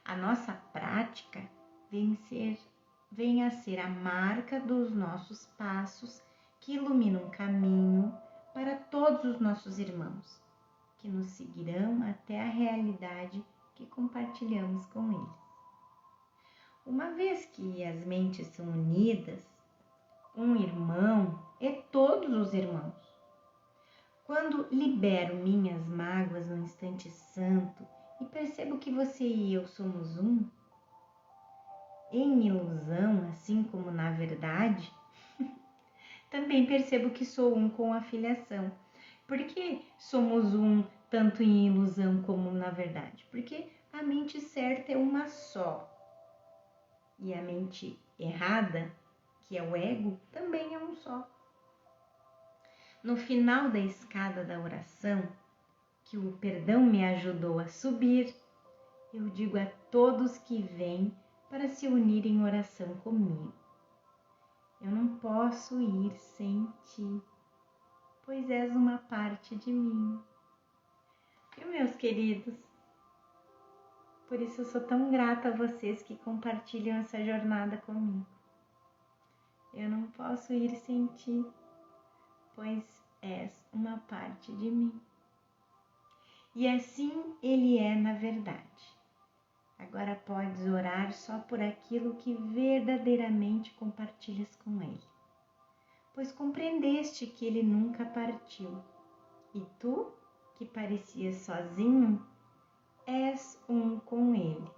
A nossa prática vem a ser a marca dos nossos passos que iluminam um caminho para todos os nossos irmãos, que nos seguirão até a realidade que compartilhamos com eles. Uma vez que as mentes são unidas, um irmão é todos os irmãos. Quando libero minhas mágoas no instante santo e percebo que você e eu somos um, em ilusão, assim como na verdade, também percebo que sou um com a filiação. Por que somos um tanto em ilusão como na verdade? Porque a mente certa é uma só. E a mente errada, que é o ego, também é um só. No final da escada da oração, que o perdão me ajudou a subir, eu digo a todos que vêm para se unir em oração comigo: eu não posso ir sem ti, pois és uma parte de mim. E meus queridos, por isso eu sou tão grata a vocês que compartilham essa jornada comigo. Eu não posso ir sem ti, pois és uma parte de mim. E assim ele é na verdade. Agora podes orar só por aquilo que verdadeiramente compartilhas com ele, pois compreendeste que ele nunca partiu. E tu, que parecias sozinho, és um com ele.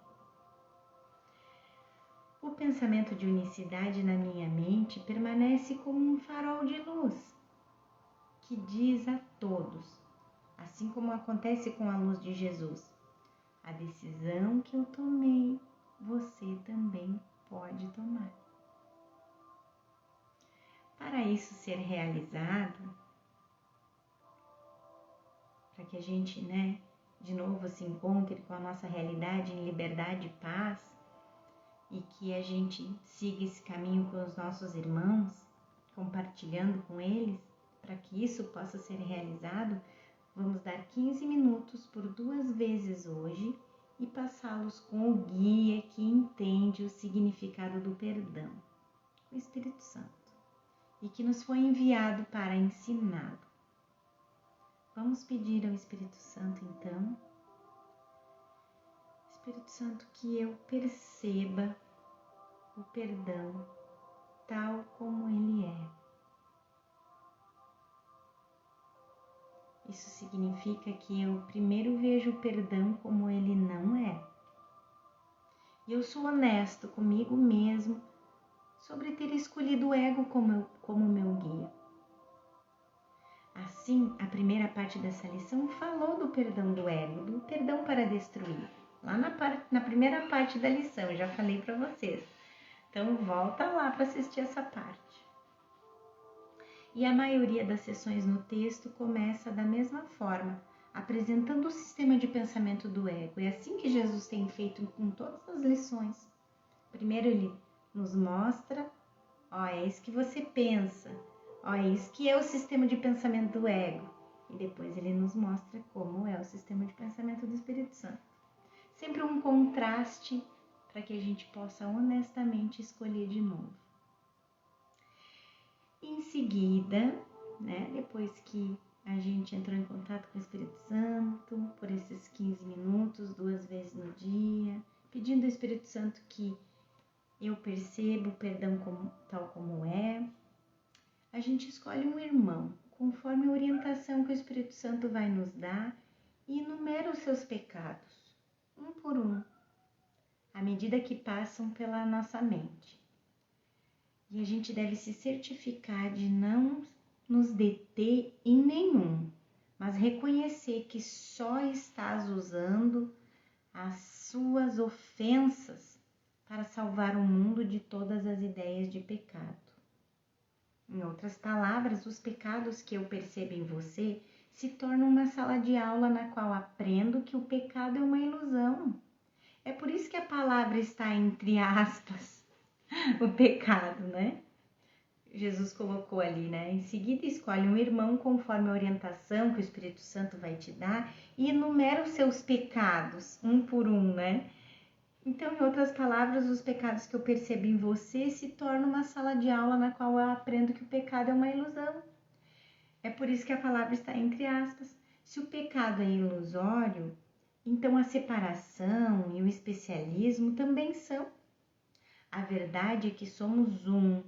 O pensamento de unicidade na minha mente permanece como um farol de luz, que diz a todos, assim como acontece com a luz de Jesus: a decisão que eu tomei, você também pode tomar. Para isso ser realizado, para que a gente, de novo se encontre com a nossa realidade em liberdade e paz, e que a gente siga esse caminho com os nossos irmãos, compartilhando com eles, para que isso possa ser realizado, vamos dar 15 minutos por 2 vezes hoje e passá-los com o guia que entende o significado do perdão, o Espírito Santo, e que nos foi enviado para ensiná-lo. Vamos pedir ao Espírito Santo, então, Espírito Santo, que eu perceba o perdão tal como ele é. Isso significa que eu primeiro vejo o perdão como ele não é. E eu sou honesto comigo mesmo sobre ter escolhido o ego como meu guia. Assim, a primeira parte dessa lição falou do perdão do ego, do perdão para destruir. Lá na primeira parte da lição, eu já falei para vocês. Então, volta lá para assistir essa parte. E a maioria das sessões no texto começa da mesma forma, apresentando o sistema de pensamento do ego. É assim que Jesus tem feito com todas as lições. Primeiro ele nos mostra, é isso que você pensa, é isso que é o sistema de pensamento do ego. E depois ele nos mostra como é o sistema de pensamento do Espírito Santo. Sempre um contraste para que a gente possa honestamente escolher de novo. Em seguida, depois que a gente entrou em contato com o Espírito Santo, por esses 15 minutos, 2 vezes no dia, pedindo ao Espírito Santo que eu percebo o perdão tal como é, a gente escolhe um irmão, conforme a orientação que o Espírito Santo vai nos dar, e enumera os seus pecados, um por um, à medida que passam pela nossa mente. E a gente deve se certificar de não nos deter em nenhum, mas reconhecer que só estás usando as suas ofensas para salvar o mundo de todas as ideias de pecado. Em outras palavras, os pecados que eu percebo em você se tornam uma sala de aula na qual aprendo que o pecado é uma ilusão. É por isso que a palavra está entre aspas. O pecado, Jesus colocou ali, Em seguida, escolhe um irmão conforme a orientação que o Espírito Santo vai te dar e enumera os seus pecados, um por um, Então, em outras palavras, os pecados que eu percebo em você se tornam uma sala de aula na qual eu aprendo que o pecado é uma ilusão. É por isso que a palavra está entre aspas. Se o pecado é ilusório, então a separação e o especialismo também são. A verdade é que somos um,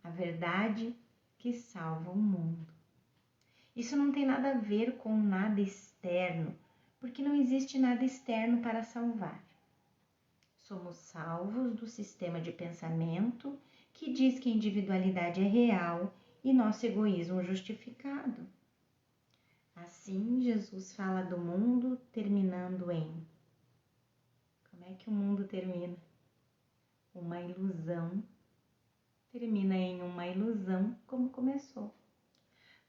a verdade que salva o mundo. Isso não tem nada a ver com nada externo, porque não existe nada externo para salvar. Somos salvos do sistema de pensamento que diz que a individualidade é real e nosso egoísmo justificado. Assim, Jesus fala do mundo terminando em... Como é que o mundo termina? Uma ilusão. Termina em uma ilusão como começou.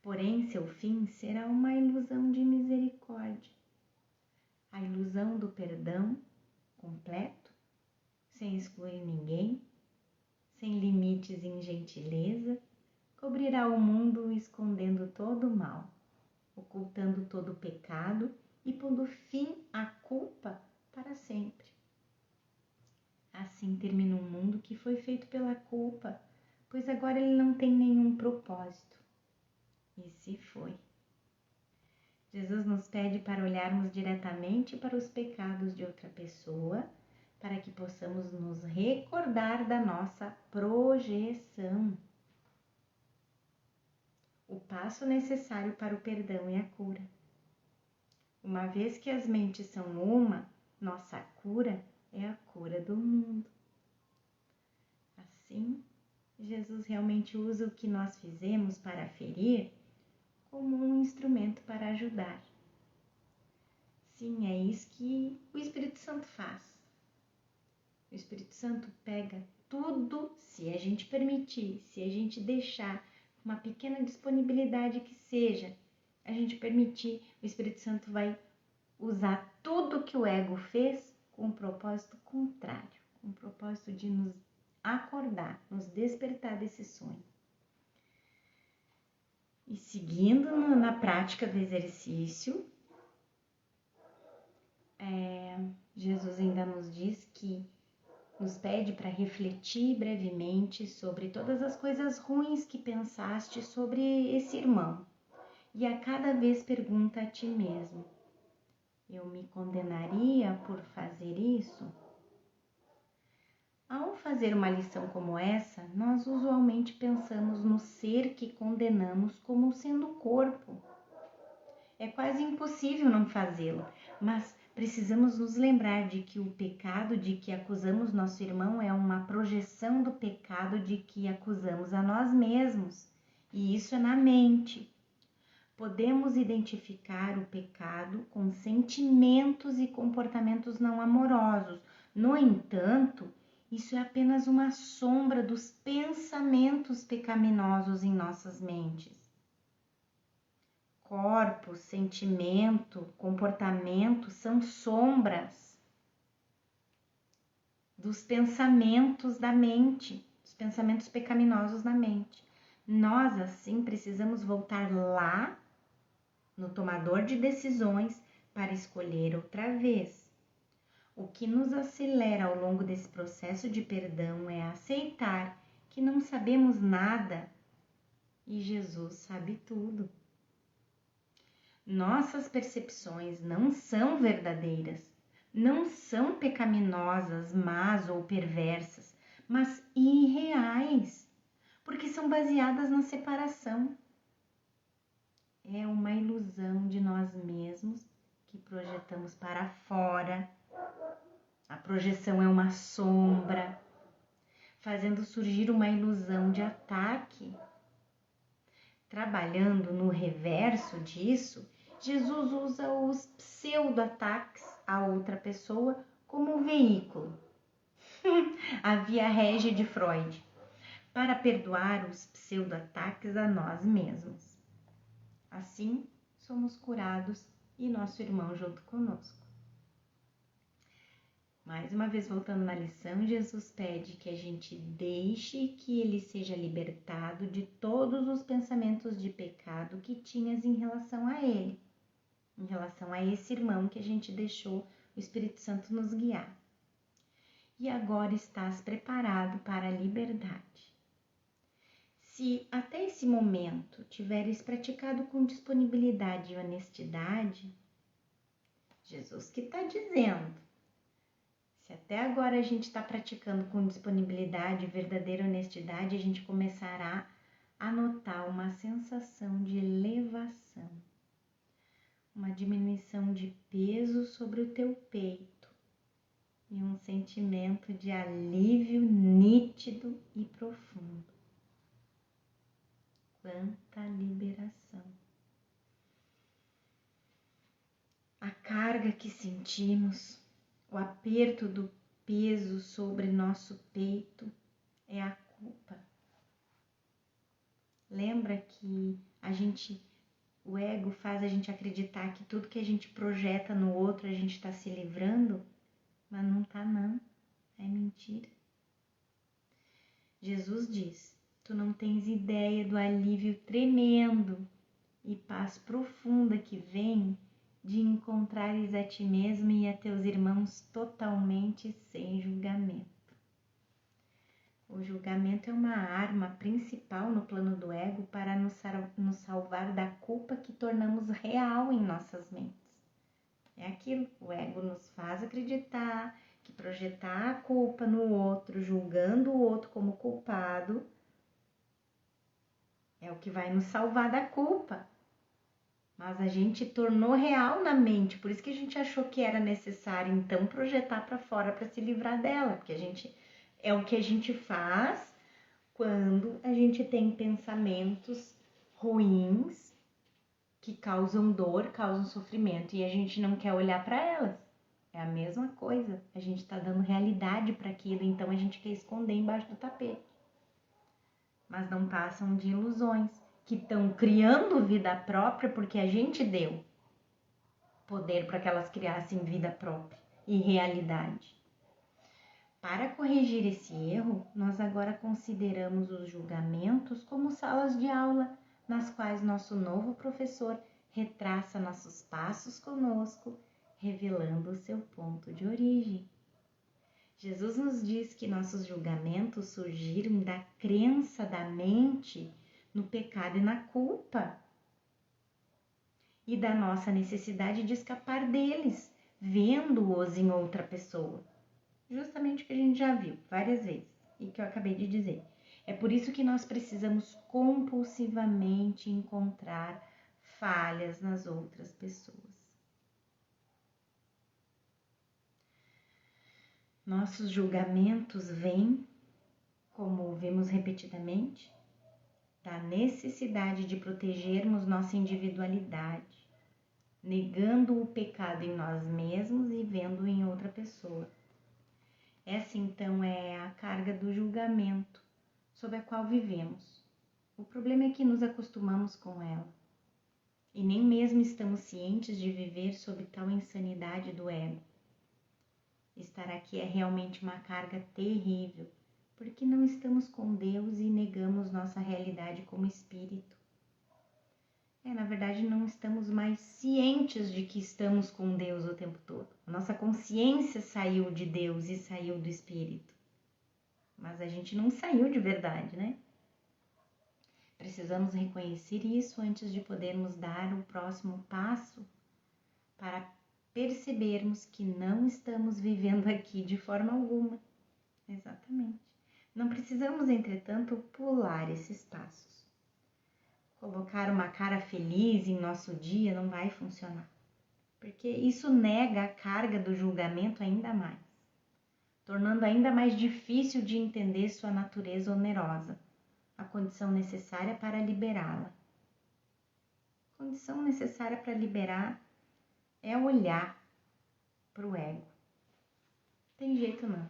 Porém, seu fim será uma ilusão de misericórdia. A ilusão do perdão completo, sem excluir ninguém, sem limites em gentileza, cobrirá o mundo escondendo todo o mal, ocultando todo o pecado e pondo fim à culpa para sempre. Assim termina um mundo que foi feito pela culpa, pois agora ele não tem nenhum propósito. E se foi. Jesus nos pede para olharmos diretamente para os pecados de outra pessoa, para que possamos nos recordar da nossa projeção. O passo necessário para o perdão e a cura. Uma vez que as mentes são uma, nossa cura é a cura do mundo. Assim, Jesus realmente usa o que nós fizemos para ferir como um instrumento para ajudar. Sim, é isso que o Espírito Santo faz. O Espírito Santo pega tudo, se a gente permitir, se a gente deixar uma pequena disponibilidade que seja, a gente permitir, o Espírito Santo vai usar tudo que o ego fez com um propósito contrário, com o propósito de nos acordar, nos despertar desse sonho. E seguindo na prática do exercício, Jesus ainda nos diz que nos pede para refletir brevemente sobre todas as coisas ruins que pensaste sobre esse irmão. E a cada vez pergunta a ti mesmo: eu me condenaria por fazer isso? Ao fazer uma lição como essa, nós usualmente pensamos no ser que condenamos como sendo o corpo. É quase impossível não fazê-lo, mas precisamos nos lembrar de que o pecado de que acusamos nosso irmão é uma projeção do pecado de que acusamos a nós mesmos, e isso é na mente. podemos identificar o pecado com sentimentos e comportamentos não amorosos. No entanto, isso é apenas uma sombra dos pensamentos pecaminosos em nossas mentes. Corpo, sentimento, comportamento são sombras dos pensamentos da mente, dos pensamentos pecaminosos da mente. Nós, assim, precisamos voltar lá no tomador de decisões para escolher outra vez. O que nos acelera ao longo desse processo de perdão é aceitar que não sabemos nada e Jesus sabe tudo. Nossas percepções não são verdadeiras, não são pecaminosas, más ou perversas, mas irreais, porque são baseadas na separação. É uma ilusão de nós mesmos que projetamos para fora. A projeção é uma sombra, fazendo surgir uma ilusão de ataque. Trabalhando no reverso disso, Jesus usa os pseudo-ataques a outra pessoa como veículo, a via régia de Freud, para perdoar os pseudo-ataques a nós mesmos. Assim, somos curados e nosso irmão junto conosco. Mais uma vez, voltando na lição, Jesus pede que a gente deixe que ele seja libertado de todos os pensamentos de pecado que tinhas em relação a ele, em relação a esse irmão que a gente deixou o Espírito Santo nos guiar. E agora estás preparado para a liberdade. Se até esse momento tiveres praticado com disponibilidade e honestidade, Jesus que está dizendo, se até agora a gente está praticando com disponibilidade e verdadeira honestidade, a gente começará a notar uma sensação de elevação, uma diminuição de peso sobre o teu peito e um sentimento de alívio nítido e profundo. Quanta liberação! A carga que sentimos, o aperto do peso sobre nosso peito é a culpa. Lembra que o ego faz a gente acreditar que tudo que a gente projeta no outro a gente está se livrando? Mas não está não, é mentira. Jesus diz, tu não tens ideia do alívio tremendo e paz profunda que vem de encontrares a ti mesmo e a teus irmãos totalmente sem julgamento. O julgamento é uma arma principal no plano do ego para nos salvar da culpa que tornamos real em nossas mentes. É aquilo, o ego nos faz acreditar que projetar a culpa no outro, julgando o outro como culpado, é o que vai nos salvar da culpa. Mas a gente tornou real na mente, por isso que a gente achou que era necessário então projetar para fora para se livrar dela, porque é o que a gente faz quando a gente tem pensamentos ruins que causam dor, causam sofrimento e a gente não quer olhar para elas. É a mesma coisa, a gente está dando realidade para aquilo, então a gente quer esconder embaixo do tapete. Mas não passam de ilusões que estão criando vida própria porque a gente deu poder para que elas criassem vida própria e realidade. Para corrigir esse erro, nós agora consideramos os julgamentos como salas de aula, nas quais nosso novo professor retraça nossos passos conosco, revelando o seu ponto de origem. Jesus nos diz que nossos julgamentos surgiram da crença da mente no pecado e na culpa, e da nossa necessidade de escapar deles, vendo-os em outra pessoa. Justamente o que a gente já viu várias vezes e que eu acabei de dizer. É por isso que nós precisamos compulsivamente encontrar falhas nas outras pessoas. Nossos julgamentos vêm, como vimos repetidamente, da necessidade de protegermos nossa individualidade, negando o pecado em nós mesmos e vendo-o em outra pessoa. Essa então é a carga do julgamento sob a qual vivemos. O problema é que nos acostumamos com ela e nem mesmo estamos cientes de viver sob tal insanidade do ego. Estar aqui é realmente uma carga terrível, porque não estamos com Deus e negamos nossa realidade como espírito. Na verdade, não estamos mais cientes de que estamos com Deus o tempo todo. A nossa consciência saiu de Deus e saiu do espírito. Mas a gente não saiu de verdade, né? Precisamos reconhecer isso antes de podermos dar o próximo passo para percebermos que não estamos vivendo aqui de forma alguma. Exatamente. Não precisamos, entretanto, pular esses passos. Colocar uma cara feliz em nosso dia não vai funcionar, porque isso nega a carga do julgamento ainda mais, tornando ainda mais difícil de entender sua natureza onerosa, a condição necessária para liberá-la. A condição necessária para liberar é olhar para o ego. Tem jeito não.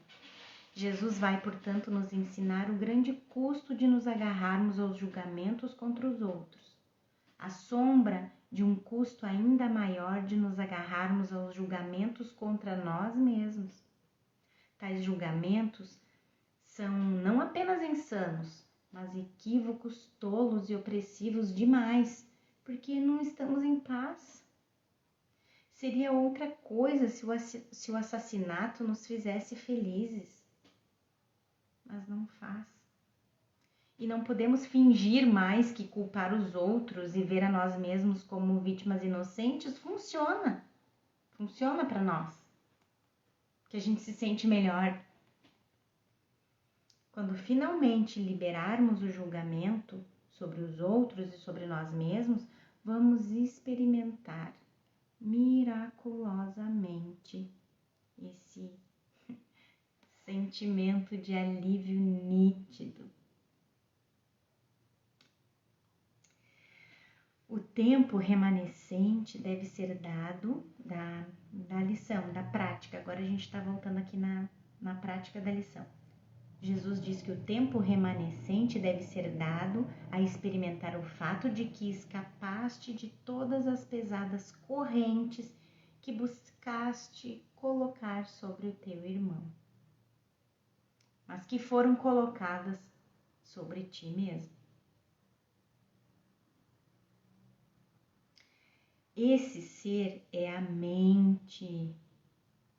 Jesus vai, portanto, nos ensinar o grande custo de nos agarrarmos aos julgamentos contra os outros, a sombra de um custo ainda maior de nos agarrarmos aos julgamentos contra nós mesmos. Tais julgamentos são não apenas insanos, mas equívocos, tolos e opressivos demais, porque não estamos em paz. Seria outra coisa se o assassinato nos fizesse felizes. Mas não faz. E não podemos fingir mais que culpar os outros e ver a nós mesmos como vítimas inocentes funciona. Funciona para nós. Que a gente se sente melhor. Quando finalmente liberarmos o julgamento sobre os outros e sobre nós mesmos, vamos experimentar miraculosamente esse sentimento de alívio nítido. O tempo remanescente deve ser dado da lição, da prática. Agora a gente está voltando aqui na prática da lição. Jesus diz que o tempo remanescente deve ser dado a experimentar o fato de que escapaste de todas as pesadas correntes que buscaste colocar sobre o teu irmão, mas que foram colocadas sobre ti mesmo. Esse ser é a mente,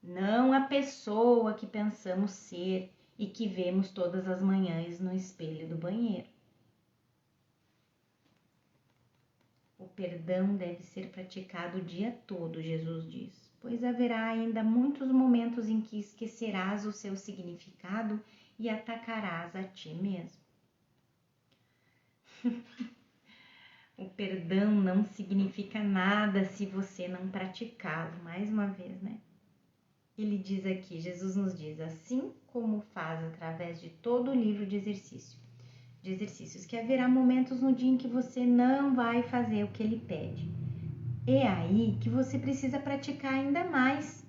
não a pessoa que pensamos ser e que vemos todas as manhãs no espelho do banheiro. O perdão deve ser praticado o dia todo, Jesus diz, pois haverá ainda muitos momentos em que esquecerás o seu significado e atacarás a ti mesmo. O perdão não significa nada se você não praticá-lo, mais uma vez, né? Ele diz aqui, Jesus nos diz, assim como faz através de todo o livro de exercícios, que haverá momentos no dia em que você não vai fazer o que ele pede. É aí que você precisa praticar ainda mais,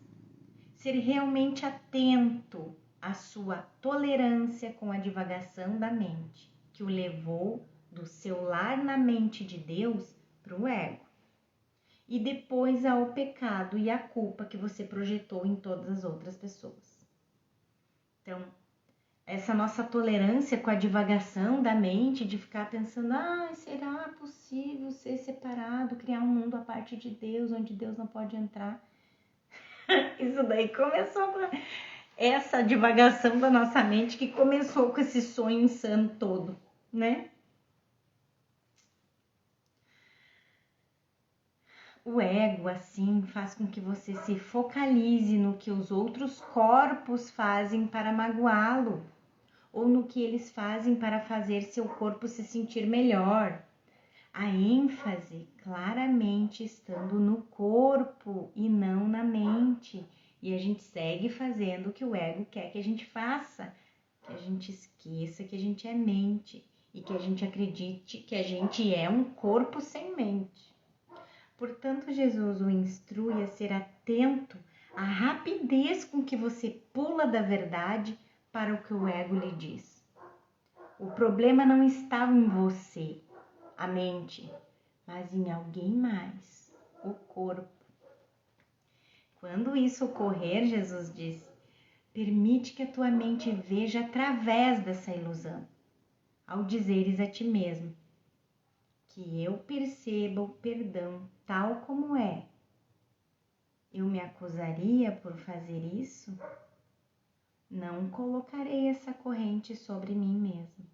ser realmente atento à sua tolerância com a divagação da mente, que o levou do seu lar na mente de Deus para o ego. E depois ao pecado e à culpa que você projetou em todas as outras pessoas. Então, essa nossa tolerância com a divagação da mente, de ficar pensando, será possível ser separado, criar um mundo à parte de Deus, onde Deus não pode entrar? Isso daí começou com essa divagação da nossa mente que começou com esse sonho insano todo, né? O ego, assim, faz com que você se focalize no que os outros corpos fazem para magoá-lo, ou no que eles fazem para fazer seu corpo se sentir melhor. A ênfase claramente estando no corpo e não na mente. E a gente segue fazendo o que o ego quer que a gente faça, que a gente esqueça que a gente é mente e que a gente acredite que a gente é um corpo sem mente. Portanto, Jesus o instrui a ser atento à rapidez com que você pula da verdade para o que o ego lhe diz. O problema não estava em você, a mente, mas em alguém mais, o corpo. Quando isso ocorrer, Jesus diz, permite que a tua mente veja através dessa ilusão, ao dizeres a ti mesmo que eu perceba o perdão tal como é. Eu me acusaria por fazer isso? Não colocarei essa corrente sobre mim mesmo.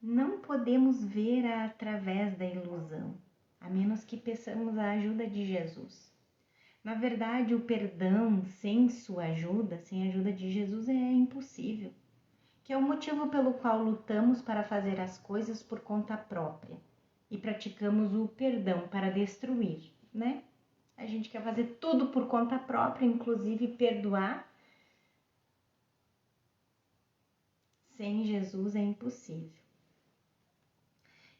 Não podemos ver através da ilusão, a menos que peçamos a ajuda de Jesus. Na verdade, o perdão sem sua ajuda, sem a ajuda de Jesus, é impossível, que é o motivo pelo qual lutamos para fazer as coisas por conta própria e praticamos o perdão para destruir, né? A gente quer fazer tudo por conta própria, inclusive perdoar. Sem Jesus é impossível.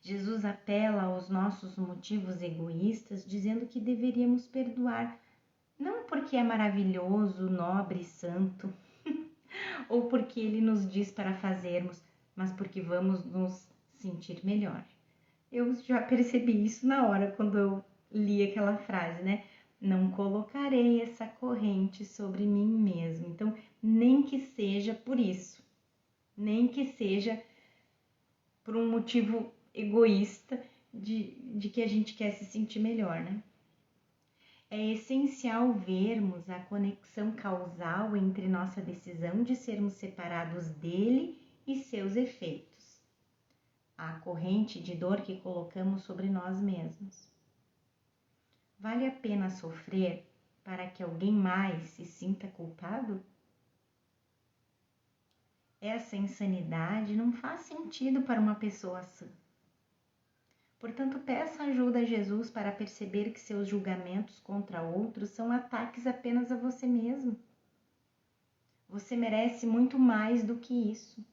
Jesus apela aos nossos motivos egoístas, dizendo que deveríamos perdoar, não porque é maravilhoso, nobre e santo, ou porque ele nos diz para fazermos, mas porque vamos nos sentir melhor. Eu já percebi isso na hora quando eu li aquela frase, né? Não colocarei essa corrente sobre mim mesmo. Então, nem que seja por isso, nem que seja por um motivo egoísta de que a gente quer se sentir melhor, né? É essencial vermos a conexão causal entre nossa decisão de sermos separados dele e seus efeitos, a corrente de dor que colocamos sobre nós mesmos. Vale a pena sofrer para que alguém mais se sinta culpado? Essa insanidade não faz sentido para uma pessoa sã. Portanto, peça ajuda a Jesus para perceber que seus julgamentos contra outros são ataques apenas a você mesmo. Você merece muito mais do que isso.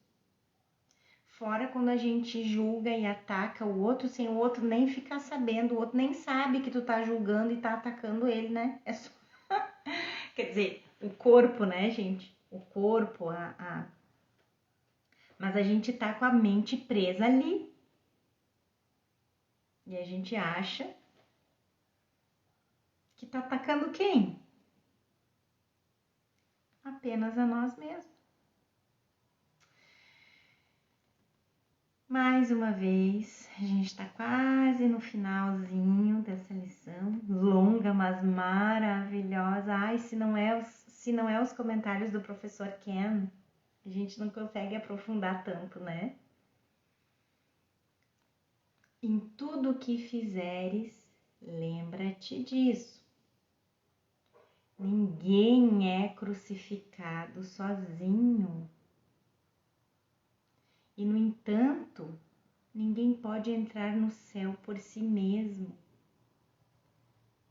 Fora quando a gente julga e ataca o outro sem o outro nem ficar sabendo, o outro nem sabe que tu tá julgando e tá atacando ele, né? É só... Quer dizer, o corpo, né, gente? O corpo, mas a gente tá com a mente presa ali. E a gente acha que tá atacando quem? Apenas a nós mesmos. Mais uma vez, a gente está quase no finalzinho dessa lição, longa, mas maravilhosa. Ai, se não é os comentários do professor Ken, a gente não consegue aprofundar tanto, né? Em tudo o que fizeres, lembra-te disso. Ninguém é crucificado sozinho. E, no entanto, ninguém pode entrar no céu por si mesmo.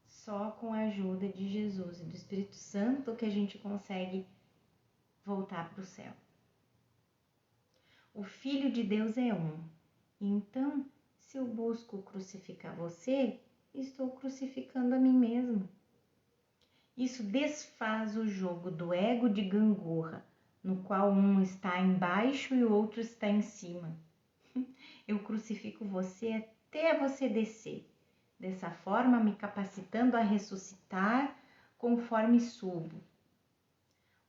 Só com a ajuda de Jesus e do Espírito Santo que a gente consegue voltar para o céu. O Filho de Deus é um. Então, se eu busco crucificar você, estou crucificando a mim mesmo. Isso desfaz o jogo do ego de gangorra, no qual um está embaixo e o outro está em cima. Eu crucifico você até você descer, dessa forma me capacitando a ressuscitar conforme subo.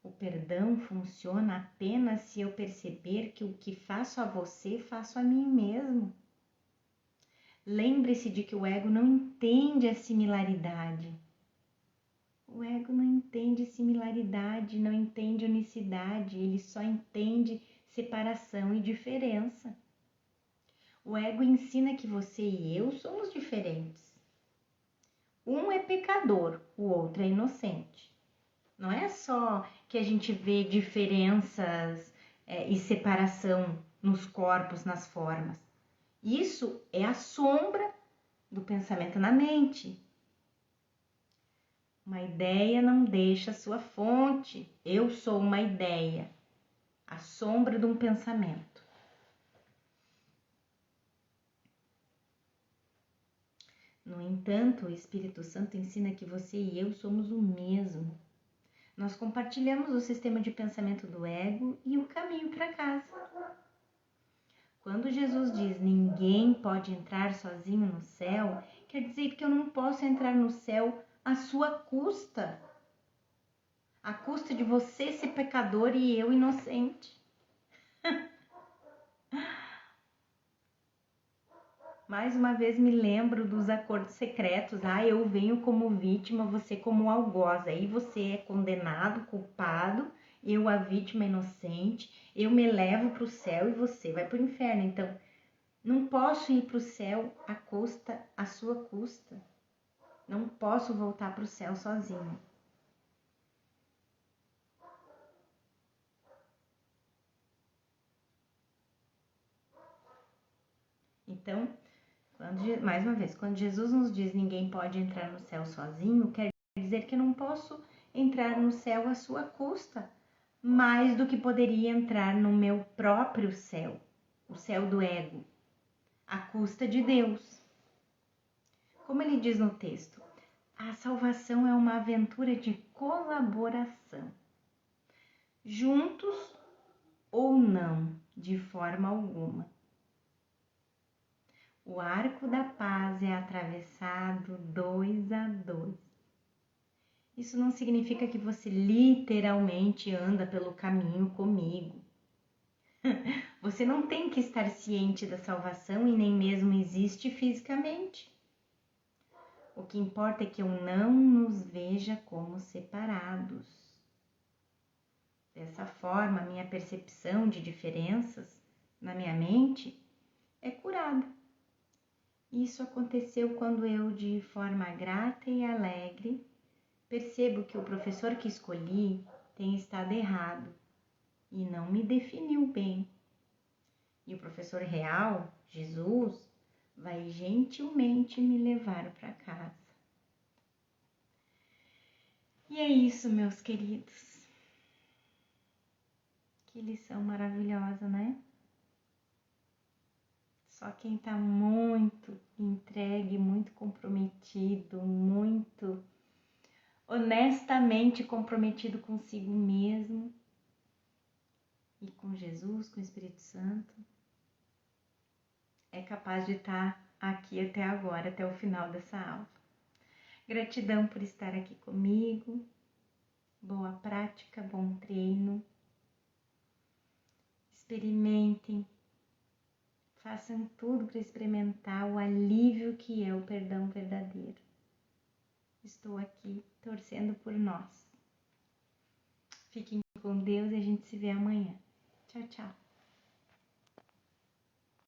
O perdão funciona apenas se eu perceber que o que faço a você, faço a mim mesmo. Lembre-se de que o ego não entende a similaridade. O ego não entende similaridade, não entende unicidade, ele só entende separação e diferença. O ego ensina que você e eu somos diferentes. Um é pecador, o outro é inocente. Não é só que a gente vê diferenças e separação nos corpos, nas formas. Isso é a sombra do pensamento na mente. Uma ideia não deixa sua fonte. Eu sou uma ideia, a sombra de um pensamento. No entanto, o Espírito Santo ensina que você e eu somos o mesmo. Nós compartilhamos o sistema de pensamento do ego e o caminho para casa. Quando Jesus diz ninguém pode entrar sozinho no céu, quer dizer que eu não posso entrar no céu à sua custa. À custa de você ser pecador e eu inocente. Mais uma vez me lembro dos acordos secretos. Eu venho como vítima, você como algoz. Aí você é condenado, culpado, eu a vítima inocente. Eu me levo para o céu e você vai para o inferno. Então, não posso ir para o céu à sua custa. Não posso voltar para o céu sozinho. Então, mais uma vez, quando Jesus nos diz ninguém pode entrar no céu sozinho, quer dizer que eu não posso entrar no céu à sua custa, mais do que poderia entrar no meu próprio céu, o céu do ego, à custa de Deus. Como ele diz no texto, a salvação é uma aventura de colaboração. Juntos ou não, de forma alguma. O arco da paz é atravessado 2 a 2. Isso não significa que você literalmente anda pelo caminho comigo. Você não tem que estar ciente da salvação e nem mesmo existe fisicamente. O que importa é que eu não nos veja como separados. Dessa forma, minha percepção de diferenças na minha mente é curada. Isso aconteceu quando eu, de forma grata e alegre, percebo que o professor que escolhi tem estado errado e não me definiu bem. E o professor real, Jesus, vai gentilmente me levar para casa. E é isso, meus queridos. Que lição maravilhosa, né? Só quem está muito entregue, muito comprometido, muito honestamente comprometido consigo mesmo e com Jesus, com o Espírito Santo, é capaz de estar aqui até agora, até o final dessa aula. Gratidão por estar aqui comigo. Boa prática, bom treino. Experimentem. Façam tudo para experimentar o alívio que é o perdão verdadeiro. Estou aqui torcendo por nós. Fiquem com Deus e a gente se vê amanhã. Tchau, tchau.